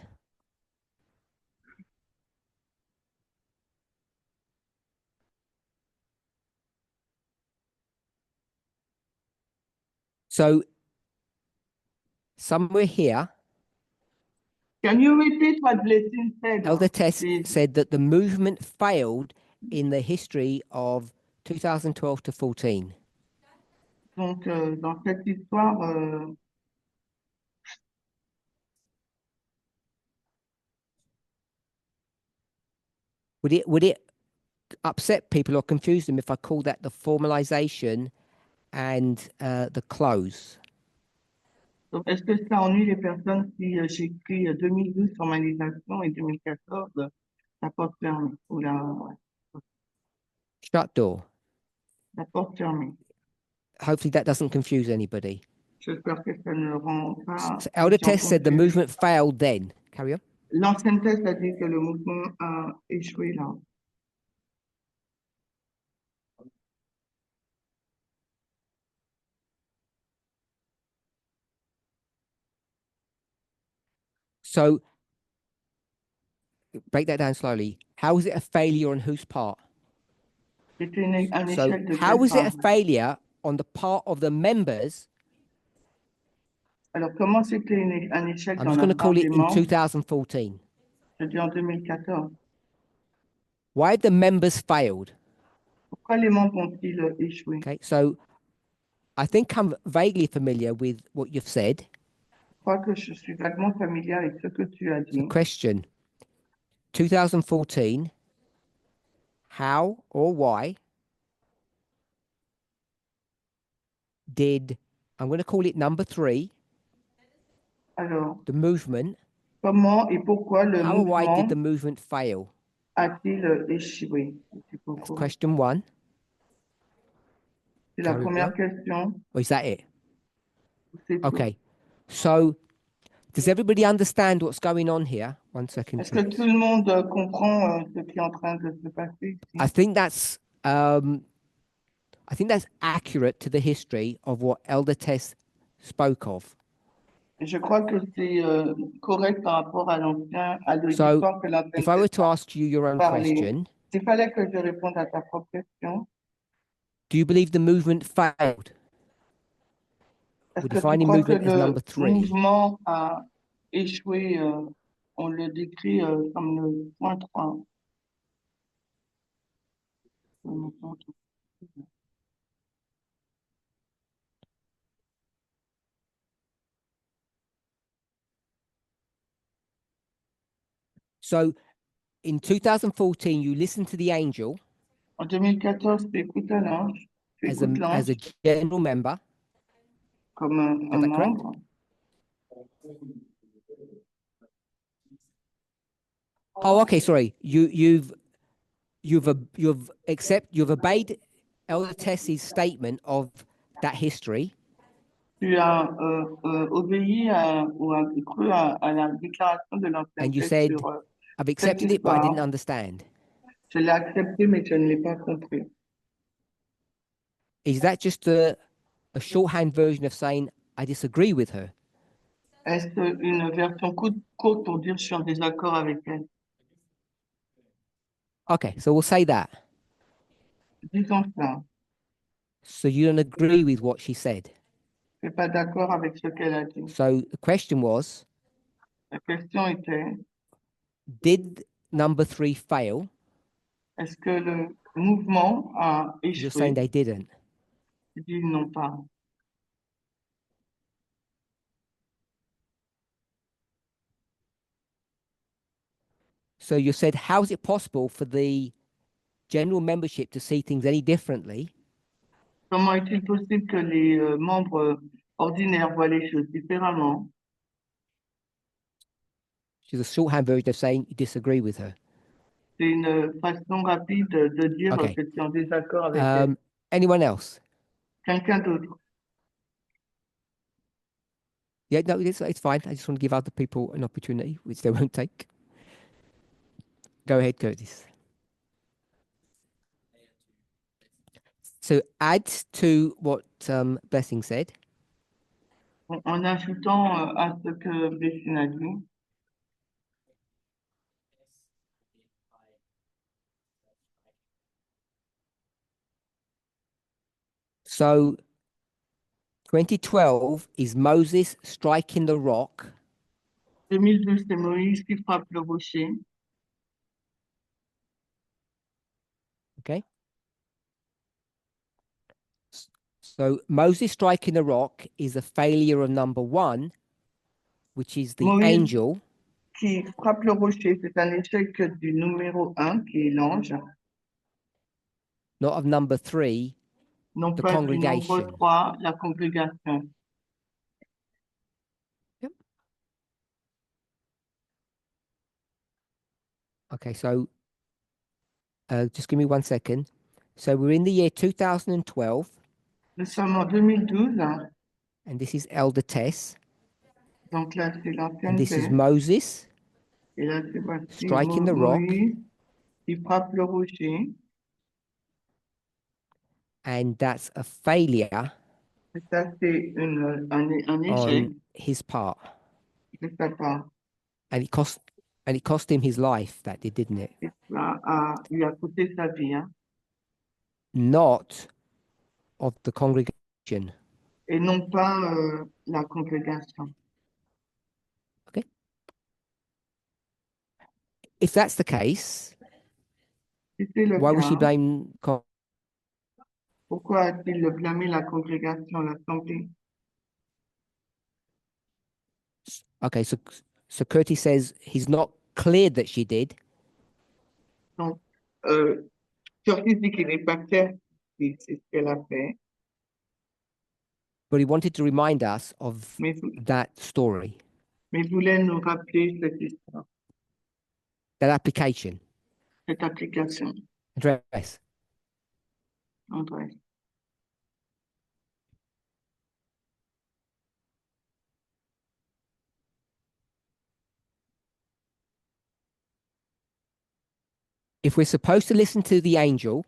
So, somewhere here, Can you repeat what Blessing said? Elder Tess Please. said that the movement failed in the history of 2012 to 14. Donc, dans cette histoire, would it upset people or confuse them if I call that the formalization and the close? donc est-ce que ça ennuie les personnes si j'écris 2012 formalisation et 2014 la porte fermée ou Shut door. la porte fermée? Hopefully that doesn't confuse anybody. J'espère que ça ne rend pas So Elder les gens Test said the confus. movement failed then. Carry on. L'ancienne thèse a dit que le mouvement a échoué là. So break that down slowly. How is it a failure on whose part? C'était un So échec de how quelle is it a part? failure on the part of the members? Alors, comment c'était un échec I'm dans just la going to part call it des in membres? 2014. Je dis en 2014. Why have the members failed? Pourquoi les membres ont-ils échoué? Okay, so I think I'm vaguely familiar with what you've said. Je crois que je suis vaguement familier avec ce que tu as So dit. question, 2014, how or why did, I'm going to call it number 3, Alors, the movement, comment et pourquoi le how or why did mouvement the movement fail? a-t-il échoué? That's question 1. C'est la Carry première on. question. Or is that it? C'est tout. Okay, so does everybody understand what's going on here? 1 second. Est-ce que tout le monde comprend ce qui est en train de se passer ici? I think that's accurate to the history of what Elder Tess spoke of. Je crois que c'est correct par rapport à So, l'histoire que l'ancienne if I were to a ask you your own parlé. question, S'il fallait que je réponde à ta propre question, do you believe the movement failed? est-ce We're que tu defining crois que movement as number le 3. mouvement a échoué? On le décrit comme le point 3. So, in 2014, you listened to the angel En 2014, tu écoutes un ange, tu as écoutes a l'ange general member. comme Is un that correct? membre. Oh, okay. Sorry. You've obeyed Elder Tess's statement of that history, Tu as obéi ou cru à la déclaration de l'ancienne and you tête said, sur "I've cette accepted it, but I didn't histoire. understand." Je l'ai accepté, mais je ne l'ai pas compris. Is that just a shorthand version of saying I disagree with her? Est-ce une version courte pour dire je suis en désaccord avec elle? Okay, so we'll say that. Disons ça. So you don't agree with what she said. Je ne suis pas d'accord avec ce qu'elle a dit. So the question was, La question était, did number 3 fail? est-ce que le mouvement a You're saying échoué? they didn't. Je dis non pas. So you said, how is it possible for the general membership to see things any differently? Comment est-il possible que les membres ordinaires voient les choses différemment? Which is a shorthand version of saying you disagree with her. C'est une façon rapide de dire Okay. que tu es en désaccord avec elle. Anyone else? Quelqu'un d'autre? Yeah, no, it's fine. I just want to give other people an opportunity, which they won't take. Go ahead, Curtis. So add to what Blessing said. En ajoutant à ce que Blessing a dit, So 2012 is Moses striking the rock. 2012, c'est Moïse qui frappe le rocher. Okay. So Moses striking the rock is a failure of number 1, which is the Moïse angel. qui frappe le rocher, c'est un échec du numéro 1, qui est l'ange, Not of number 3, non the pas du nombre congregation. 3, la congrégation. Yep. Okay, so just give me 1 second. So we're in the year 2012, Nous sommes en 2012, and this is Elder Tess, donc là c'est and l'ancienne this is terre. Moses Et là c'est voici striking the rock, Moïse qui frappe le rocher. and that's a failure Et ça c'est un échec on his part, de sa part. and it cost him his life. That didn't it? Et ça lui a coûté sa vie, hein, Not of the congregation. et non pas la congrégation. Okay. If that's the case, Si c'est le why would she cas, blame? pourquoi a-t-il blâmé la congrégation, l'assemblée? Okay, so Curtis says he's not clear that she did, Donc, Curtis dit qu'il n'est pas clair si c'est ce qu'elle a fait, but he wanted to remind us of mais that story, voulait nous rappeler cette histoire, that application. cette application. Address. André. If we're supposed to listen to the angel,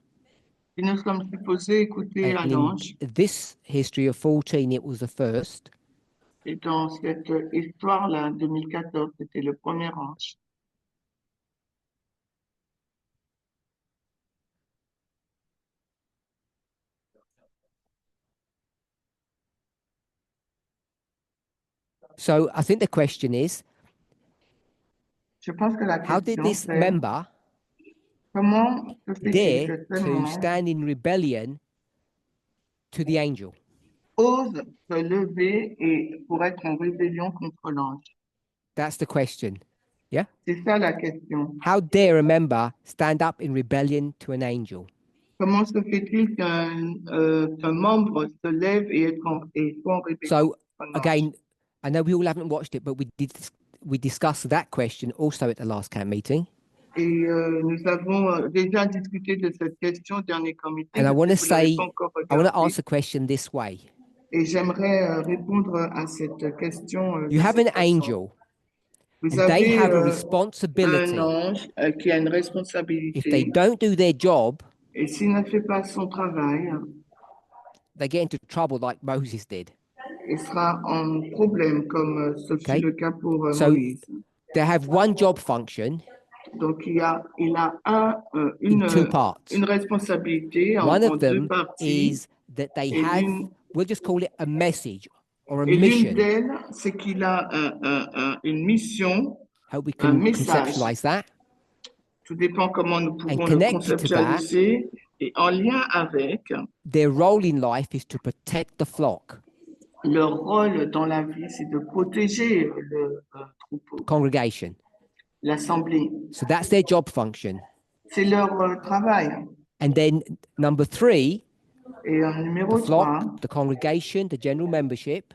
Si nous sommes supposés écouter à and in l'ange, this history of 14, it was the first, et dans cette histoire-là, 2014, c'était le premier ange. so I think the question is, Je pense que la how did question this c'est member comment se fait-il dare que ce to membre stand in rebellion to the angel? ose se lever et pour être en rébellion contre l'ange? That's the question. Yeah? C'est ça la question. How dare a member stand up in rebellion to an angel? Comment se fait-il qu'un membre se lève et soit en rébellion So contre l'ange? again, I know we all haven't watched it, but we discussed that question also at the last camp meeting. Et nous avons déjà discuté de cette question au dernier comité. And I want to Vous l'avez say, pas encore I want to regardé. answer the question this way. Et j'aimerais répondre à cette question You de have cette an façon. angel, Vous and they avez have a un responsibility. ange qui a une If they responsabilité, don't do their job, et s'il ne fait pas son travail, they get into trouble like Moses did. il sera en problème, comme ce fut Okay. le cas pour So Moïse. they have one job function Donc il a in two parts. une responsabilité One en of deux them parties. is that they Et have, l'une we'll just call it a message or a et l'une mission. d'elles, c'est qu'il a une mission, Hope we un can message. conceptualize that. Tout dépend comment nous pouvons le connected to that, conceptualiser. Et en lien avec, their role in life is to protect the flock, leur rôle dans la vie, c'est de protéger le troupeau, congregation. l'assemblée. So that's their job function. C'est leur travail. And then number 3, Et en numéro the 3, flock, the congregation, the general membership.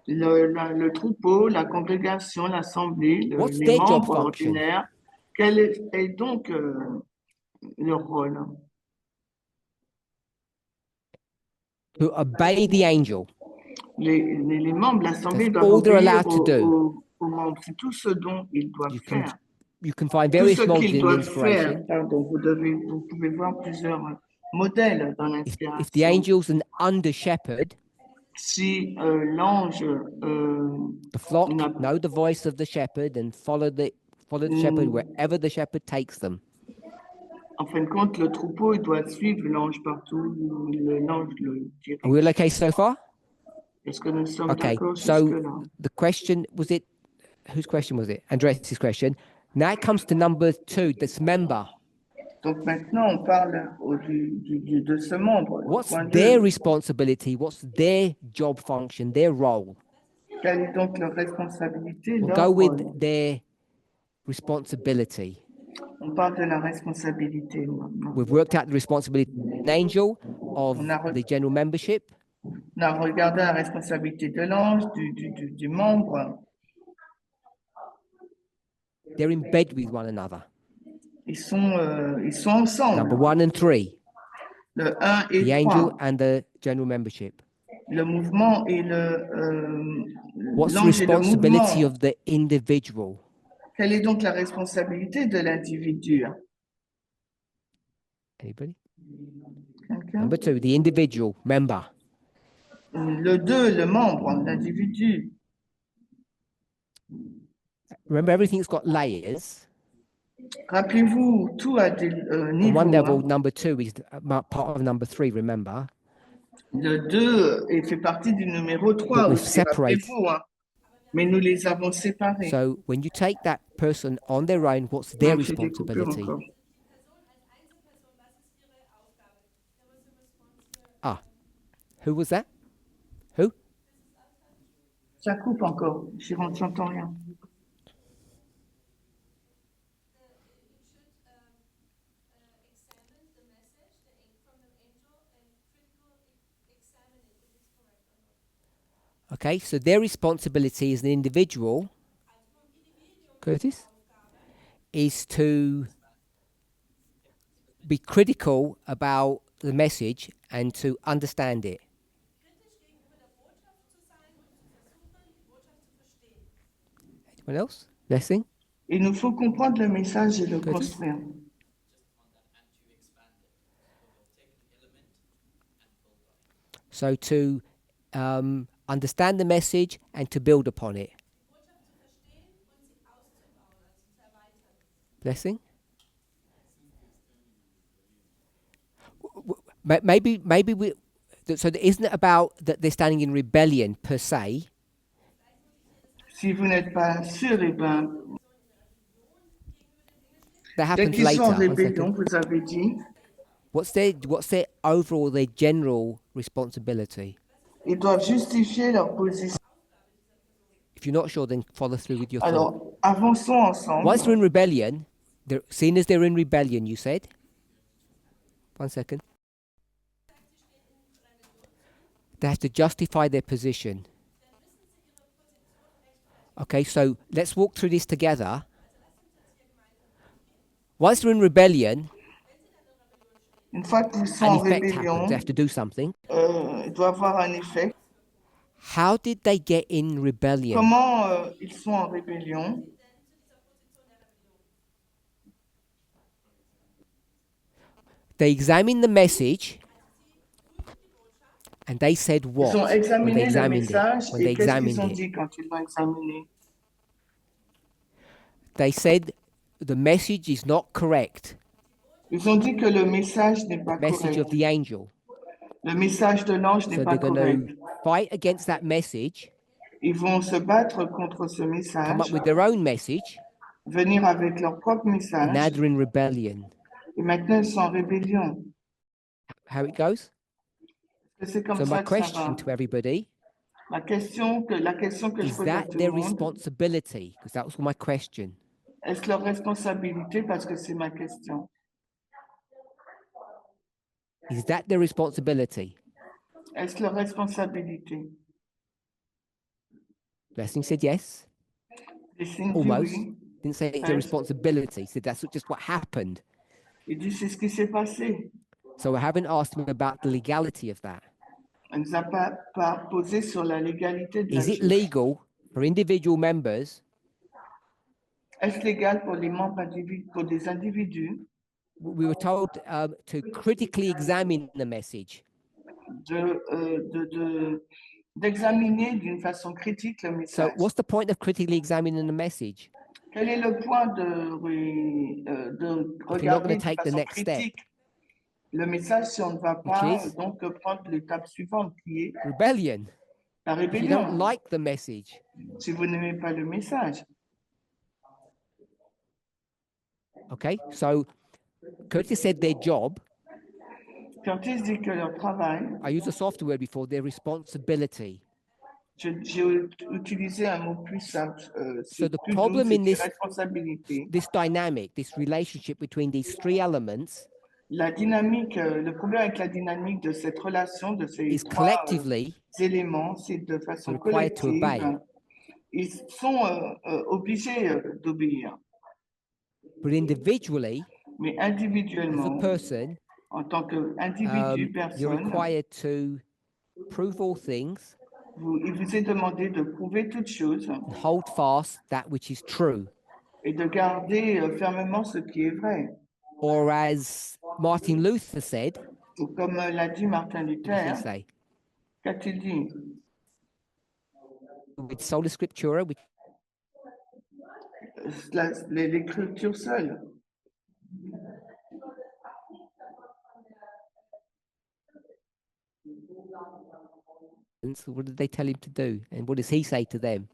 le troupeau, la congrégation, l'assemblée, What's les their job membres function? ordinaires, quel est donc leur rôle? To obey the angel. Les membres de l'assemblée That's doivent all they're obéir allowed to do. aux membres. C'est tout ce dont ils doivent faire. You can find Tout various ce models qu'ils in doivent faire. inspiration. Pardon, vous pouvez voir plusieurs modèles dans If the l'inspiration. angel's an under shepherd, Si l'ange the flock n'a- know the voice of the shepherd and follow the shepherd wherever the shepherd takes them. en fin de compte, le troupeau, il doit suivre l'ange partout où l'ange le dirige. Are we all okay so far? Est-ce que nous sommes Okay, d'accord so jusque-là? the question was it, whose question was it? Andres' question. Now it comes to number 2, this member. Donc maintenant, on parle de ce membre. What's Point their 2. responsibility? What's their job function, their role? Quelle est donc leur responsabilité, We'll leur go with rôle? their responsibility. On parle de la responsabilité maintenant. We've worked out the responsibility of an angel, of the general membership. On a regardé la responsabilité de l'ange, du membre. They're in bed with one another. Ils sont ensemble. Number 1 and 3, Le 1 et the 3. angel and the general membership. Le mouvement et What's the l'ange et le responsibility mouvement. of the individual? Quelle est donc la responsabilité de l'individu? Anybody? Quelqu'un? Number 2, the individual member. Le 2, le membre, l'individu. Remember, everything's got layers. Rappelez-vous, tout a des On niveaux. one level, number 2 is part of number 3, remember? Le 2 fait partie du numéro 3 But we've aussi, separated. rappelez-vous. Mais nous les avons séparés. So when you take that person on their own, what's their On fait des coupures responsibility? encore. Ah, who was that? Who? Ça coupe encore, j'entends rien. Okay, so their responsibility as an individual, Curtis, is to be critical about the message and to understand it. Anyone else? Blessing? Il nous faut comprendre le message et le Curtis? construire. So to understand the message and to build upon it. Blessing? Maybe we. So it isn't about that they're standing in rebellion per se. Si vous n'êtes pas sûr, eh ben, That dès happens qu'ils sont en later. One rébellion, second. vous avez dit, What's their overall, their general responsibility? ils doivent justifier leur position. If you're not sure, then follow through with your thought. Alors, avançons ensemble. Once they're in rebellion, seeing as they're in rebellion, you said. 1 second. They have to justify their position. Okay, so let's walk through this together. Once they're in rebellion, Une fois qu'ils sont an en effect rébellion, happens. They have to do something. il doit avoir un effet. How did they get in rebellion? Comment ils sont en rébellion? They examined the message and they said what? Ils ont When they examiné le examined message it. When they et qu'est-ce qu'ils examined ont it. dit quand ils l'ont examiné? They said the message is not correct. Ils ont dit que le message n'est pas Message correct. of the angel. Le message de l'ange n'est So pas they're going correct. to fight against that message, Ils vont se battre contre ce come message, up with their own message, venir avec leur propre and now message, they're in rebellion. et maintenant ils sont en rébellion. How it goes? C'est comme So ça my que ça va. question to everybody, La question que je is pose à that tout their le monde, responsibility? Because that was my question. est-ce leur responsabilité? Parce que c'est ma question. Is that their responsibility? Est-ce leur responsabilité? Blessing said yes. Blessing dit Almost. oui. Didn't say it's a responsibility. Said that's just what happened. Il dit c'est ce qui s'est passé. So I haven't asked him about the legality of that. On ne nous a pas posé sur la légalité de la Is it chose. legal for individual members Est-ce légal pour les membres pour des individus we were told to critically examine the message. d'examiner d'une façon critique le So message? what's the point of critically examining the message? Quel est le point de regarder de take the façon next step. critique le message si on ne va pas Which is? donc prendre l'étape suivante qui est Rebellion. la If you rébellion? don't like the message. Si vous n'aimez pas le message. Okay, so Curtis said their job. Curtis dit que leur travail. I used a softer word before. Their responsibility. J'ai utilisé un mot plus simple. So the problem in this responsabilité. This dynamic, this relationship between these three elements. La dynamique, le problème avec la dynamique de cette relation, de ces trois éléments, c'est de façon collective. Ils sont obligés d'obéir. But individually, mais individuellement, as a person, en tant qu'individu, you're required to prove all things. Il vous est demandé de prouver toutes choses. And hold fast that which is true. Et de garder fermement ce qui est vrai. Or as Martin Luther said. Ou comme l'a dit Martin Luther. Qu'a-t-il dit? With sola scriptura, l'écriture seule. So what did they tell him to do? And what does he say to them?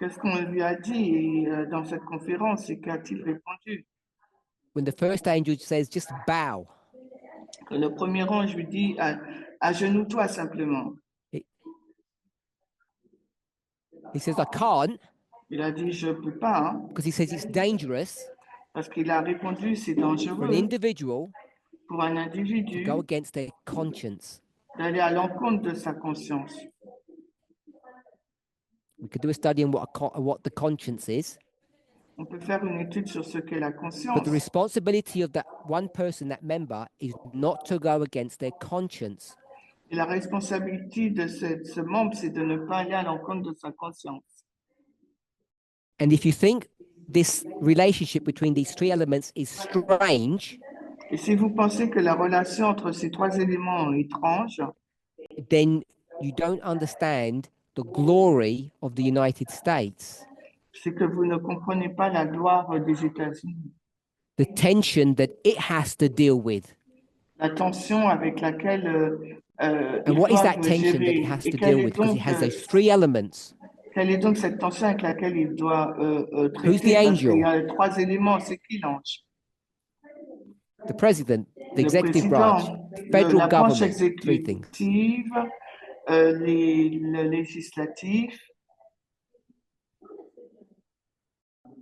Qu'est-ce qu'on lui a dit dans cette conférence et qu'a-t-il répondu? When the first angel says, just bow. Que le premier ange lui dit, agenouille-toi simplement. He says, I can't. Il a dit, je peux pas. Because he says it's dangerous. Parce qu'il a répondu, c'est dangereux. For an individual. Pour un individu. To go against their conscience. D'aller à l'encontre de sa conscience. We could do a study on what the conscience is. On peut faire une étude sur ce qu'est la conscience. But the responsibility of that one person, that member, is not to go against their conscience. Et la responsabilité de ce membre, c'est de ne pas aller à l'encontre de sa conscience. And if you think this relationship between these three elements is strange, et si vous pensez que la relation entre ces trois éléments est étrange, then you don't understand the glory of the United States. C'est que vous ne comprenez pas la gloire des États-Unis. The tension that it has to deal with. La tension avec laquelle and what is that tension that it has to deal with? Because it has those three elements. Quelle est donc cette tension avec laquelle il doit traiter? Who's the angel? Il y a trois éléments. C'est qui l'ange? The president, the executive branch, federal government, three things. Le législatif.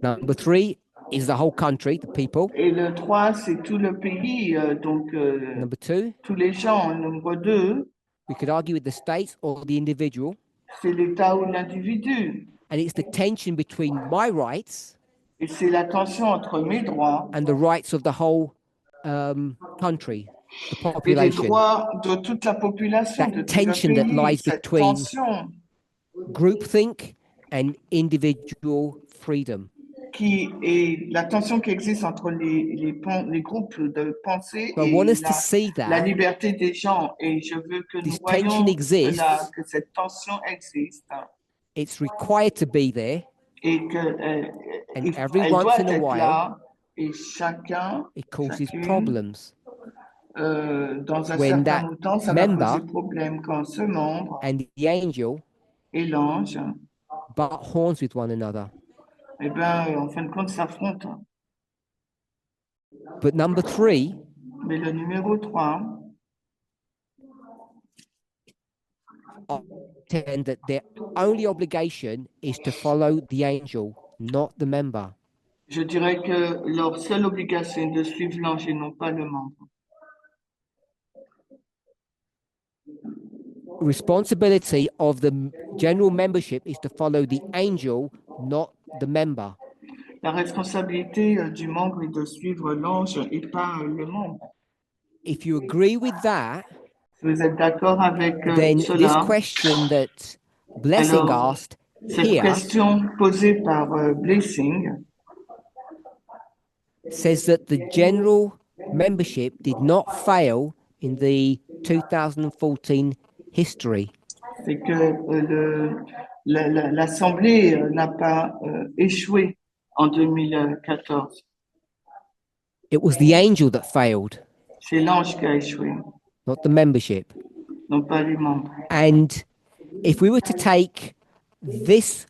Number three is the whole country, the people. Et le 3, c'est tout le pays, donc Number two, tous les gens. Numéro 2, we could argue with the states or the individual. C'est l'État ou l'individu. And it's the tension between my rights et c'est la tension entre mes droits and the rights of the whole country, the population. Et les droits de toute la population, that de tension tout le pays, that lies cette between tension groupthink and individual freedom. Qui est la tension qui existe entre les groupes de pensée et la liberté des gens. Et je veux que nous voyons que cette tension existe. It's required to be there. Et que and every once in a while, là, et chacun, it causes problems. Dans un when certain temps, ça va causer problème quand ce membre and the angel et l'ange butt horns with one another. Eh bien, en fin de compte, s'affrontent. But number 3, mais le numéro 3, that their only obligation is to follow the angel, not the member. Je dirais que leur seule obligation est de suivre l'ange et non pas le membre. Responsibility of the general membership is to follow the angel, not the member. La responsabilité du membre est de suivre l'ange et pas le membre. If you agree with that, si vous êtes d'accord avec then cela, this question that Blessing alors, asked cette here question posée par Blessing says that the general membership did not fail in the 2014 history. C'est que l'Assemblée n'a pas échoué en 2014. It was the angel that failed. C'est l'ange qui a échoué. Not the membership. Non pas les membres. And if we were to take this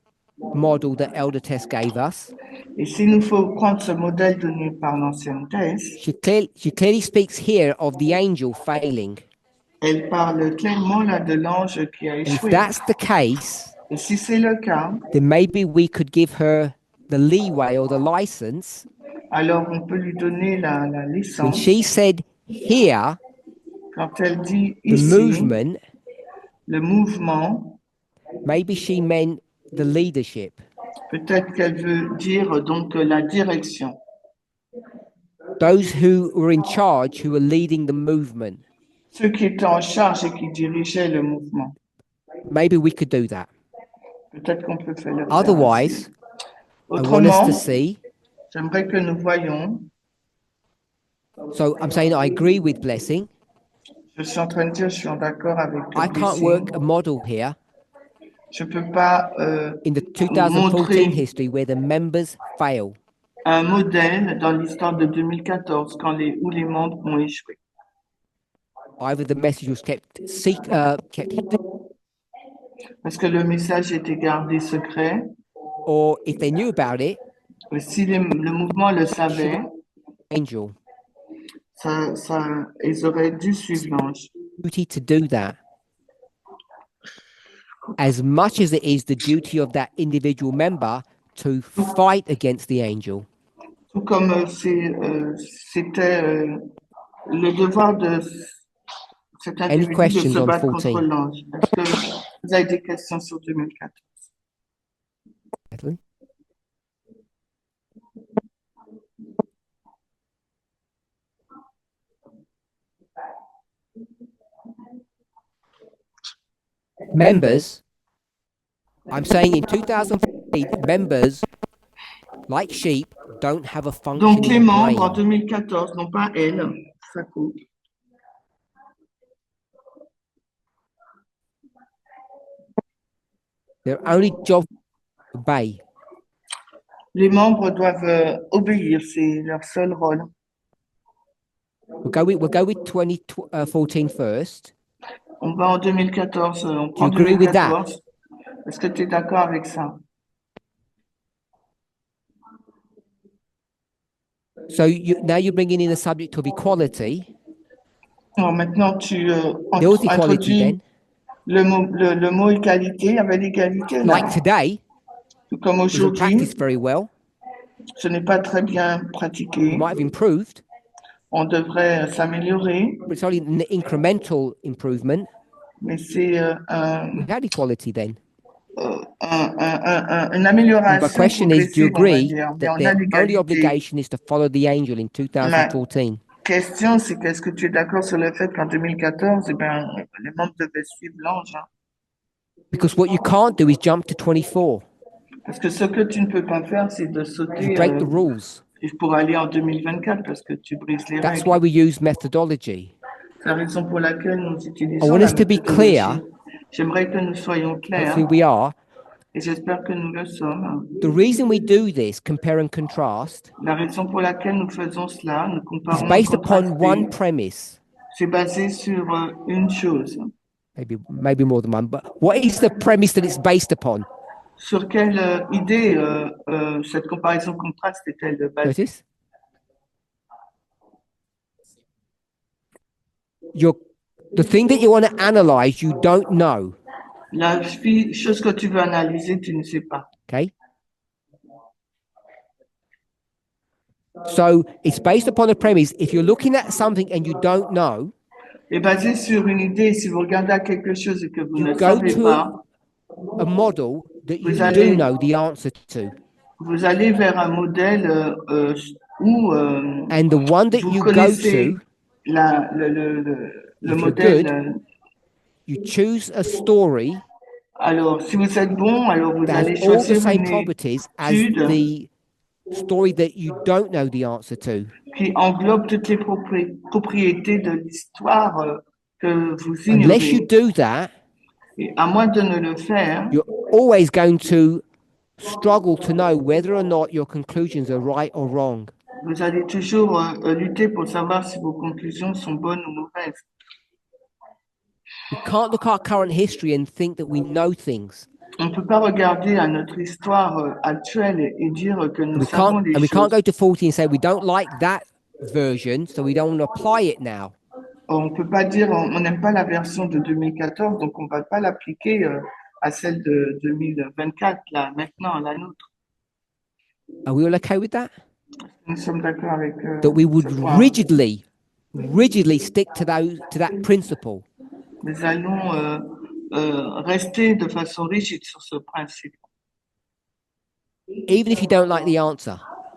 model that Elder Tess gave us, et s'il nous faut prendre ce modèle donné par l'ancienne Thèse, she clearly speaks here of the angel failing. elle parle clairement là de l'ange qui a And if échoué. that's the case, Et si c'est le cas, then maybe we could give her the leeway or the license. alors on peut lui donner la When licence. she said here, Quand elle dit the ici, movement, le mouvement, maybe she meant the leadership. peut-être qu'elle veut dire donc la direction. Those who were in charge, who were leading the movement. Ceux qui étaient en charge et qui dirigeaient le mouvement. Maybe we could do that. Peut-être qu'on peut faire le faire Otherwise, ainsi. I want us Autrement, to see. j'aimerais que nous voyions. So I'm saying I agree with blessing. Je suis en train de dire, je suis en accord avec le I can't blessing. work a model here Je peux pas in the 2014 montrer history where the members fail. un modèle dans l'histoire de 2014 où les membres ont échoué. Either the message was kept hidden, Parce que le message était gardé secret. or if they knew about it, Et si le mouvement le savait, angel ils auraient dû suivre l'ange. duty to do that. As much as it is the duty of that individual member to fight against the angel. Tout comme c'était le devoir de cet individu de se battre contre l'ange. Est-ce que vous avez des questions sur 2014? Members, I'm saying in 2014, members, like sheep, don't have a functioning Donc les membres en brain. 2014 n'ont pas elle, ça coupe. Their only job is to obey. Les membres doivent obéir, c'est leur seul rôle. We'll go with 2014 first. On va en 2014, on prend Do you agree with that? 2014. Est-ce que tu es d'accord avec ça? So now you're bringing in the subject of equality. Alors maintenant, tu There was equality introduis then. le mot égalité. Il y avait l'égalité là. Like today, Tout comme it wasn't aujourd'hui, practiced very well. ce n'est pas très bien It pratiqué. might have improved, On devrait s'améliorer, but it's only an incremental improvement. mais c'est We had equality then. une amélioration My question is, do you progressive, on va agree dire. Mais that on a their only l'égalité. obligation is to follow the angel in 2014? Question, c'est qu'est-ce que tu es d'accord sur le fait qu'en 2014, eh ben, les membres devaient suivre l'ange, hein? Because what you can't do is jump to 24. Parce que ce que tu ne peux pas faire, c'est de You sauter break the rules. pour aller en 2024 parce que tu brises les That's règles. why we use methodology. C'est la raison pour laquelle nous I utilisons want la us to be méthodologie. clear. J'aimerais que nous soyons clairs, Hopefully we are. et j'espère que nous le sommes. The reason we do this, compare and contrast, La raison pour laquelle nous faisons cela, nous is comparons based upon one contraster, premise. c'est basé sur une chose. Maybe more than one, but what is the premise that it's based upon? Sur quelle idée cette comparaison contraste est-elle basée? Notice? The thing that you want to analyze, you don't know. La chose que tu veux analyser, tu ne sais pas. Okay? So it's based upon a premise. If you're looking at something and you don't know, Et basé sur une idée, si vous regardez à quelque chose et que vous ne you go savez to pas, a model that you Vous allez- do know the answer to. vous allez vers un modèle où And the one that vous you go connaissez to, le If you're modèle. good, you choose a story Alors, si vous êtes bon, alors vous that allez has all the choisir same une properties as étude the story that you don't know the answer to. qui englobe toutes les propriétés de l'histoire que vous Unless you ignorez. do that, Et à moins de ne le faire, you're always going to struggle to know whether or not your conclusions are right or wrong. vous allez toujours lutter pour savoir si vos conclusions sont bonnes ou mauvaises. We can't look at our current history and think that we know things. On ne peut pas regarder à notre histoire actuelle et dire que nous savons les we can't choses. go to 40 and say we don't like that version, so we don't apply it now. On ne peut pas dire on n'aime pas la version de 2014, donc on ne va pas l'appliquer à celle de 2024, là, maintenant, à la nôtre. Are we all okay with that? Nous sommes d'accord avec that we would ce point. rigidly stick to that principle. Nous allons rester de façon rigide sur ce principe. Even if you don't like the answer.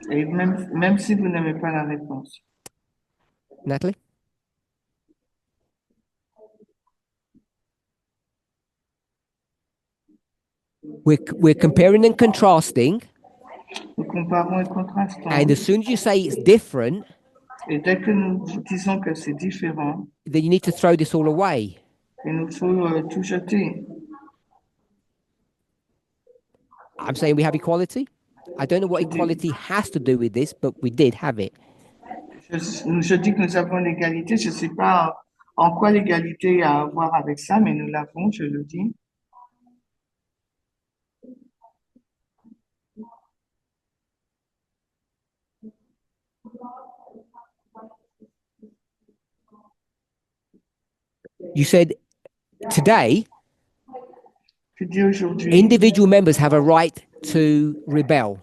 Et même si vous n'aimez pas la réponse. Natalie? We're comparing and contrasting. Nous comparons et contrastons. And as soon as you say it's different, et dès que nous disons que c'est différent, then you need to throw this all away. Il nous faut tout jeter. I'm saying we have equality. I don't know what equality has to do with this, but we did have it. Je dis que nous avons l'égalité. Je ne sais pas en quoi l'égalité a à voir avec ça, mais nous l'avons, je le dis. You said today, individual members have a right to rebel.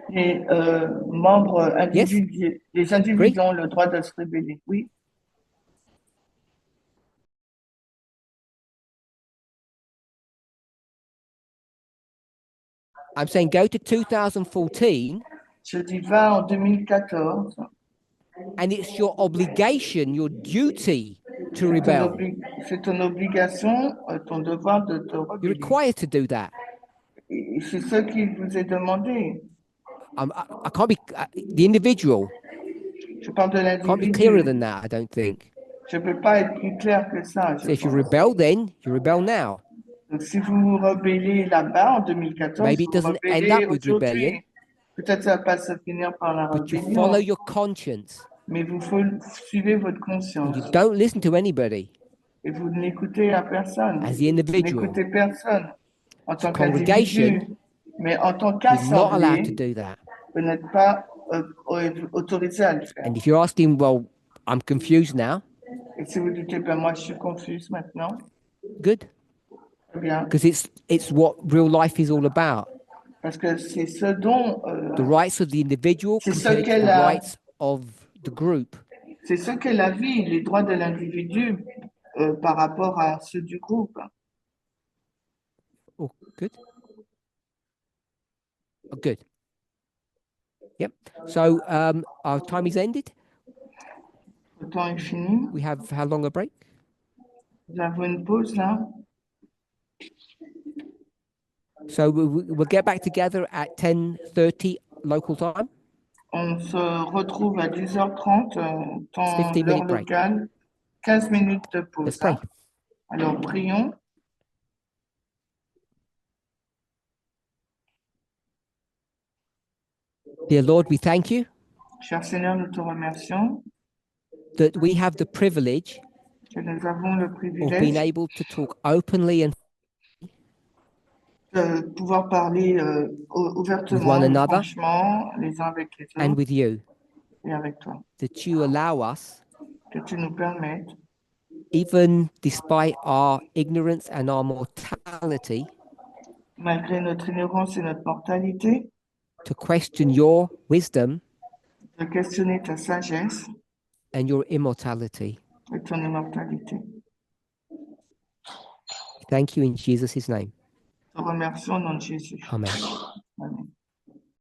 Les membres individuels, les individus ont le droit de se rebeller. Oui. I'm saying go to 2014. Je dis va en 2014. And it's your obligation, your duty to rebel. C'est ton obligation, ton devoir de te rebeller. You're required to do that. C'est ce qui vous est demandé. I can't be the individual. Je parle de l'individu. Can't be clearer than that, I don't think. Je peux pas être plus clair que ça. So if you rebel, then you rebel now. Donc si vous vous rebellez là-bas en 2014, maybe it doesn't end up with rebellion. Peut-être ça va pas se finir par la but rébellion. You follow your conscience. Mais vous suivez votre conscience. And you don't listen to anybody. Et vous n'écoutez à personne. As the individual. Vous n'écoutez personne en tant qu'individu. Mais en tant qu'assemblée, vous n'êtes pas autorisé à le faire. And if you're asking, well, I'm confused now. Et si vous dites, ben moi je suis confuse maintenant. Good. Bien. Because it's what real life is all about. Parce que c'est ce dont the rights of the individual compared to the rights of the group. C'est ce qu'est la vie, les droits de l'individu par rapport à ceux du groupe. Oh, good. Oh, good. Yep. So our time is ended. Le temps est fini. We have how long a break? Nous avons une pause là. So we'll get back together at 10:30 local time. On se retrouve à 10h30 temps l'heure locale. 15 minutes de pause. Let's pray. Alors prions. Dear Lord, we thank you. Cher Seigneur, nous te remercions. That we have the privilege. Que nous avons le privilège. Of being able to talk openly and de pouvoir parler ouvertement, franchement, les uns avec les autres, and with you, et avec toi. That you allow us, que tu nous permettes, even despite our ignorance and our mortality, malgré notre ignorance et notre mortalité, to question your wisdom, de questionner ta sagesse, and your immortality. Et ton immortalité. Thank you in Jesus' name. Te remercions au nom de Jésus. Amen.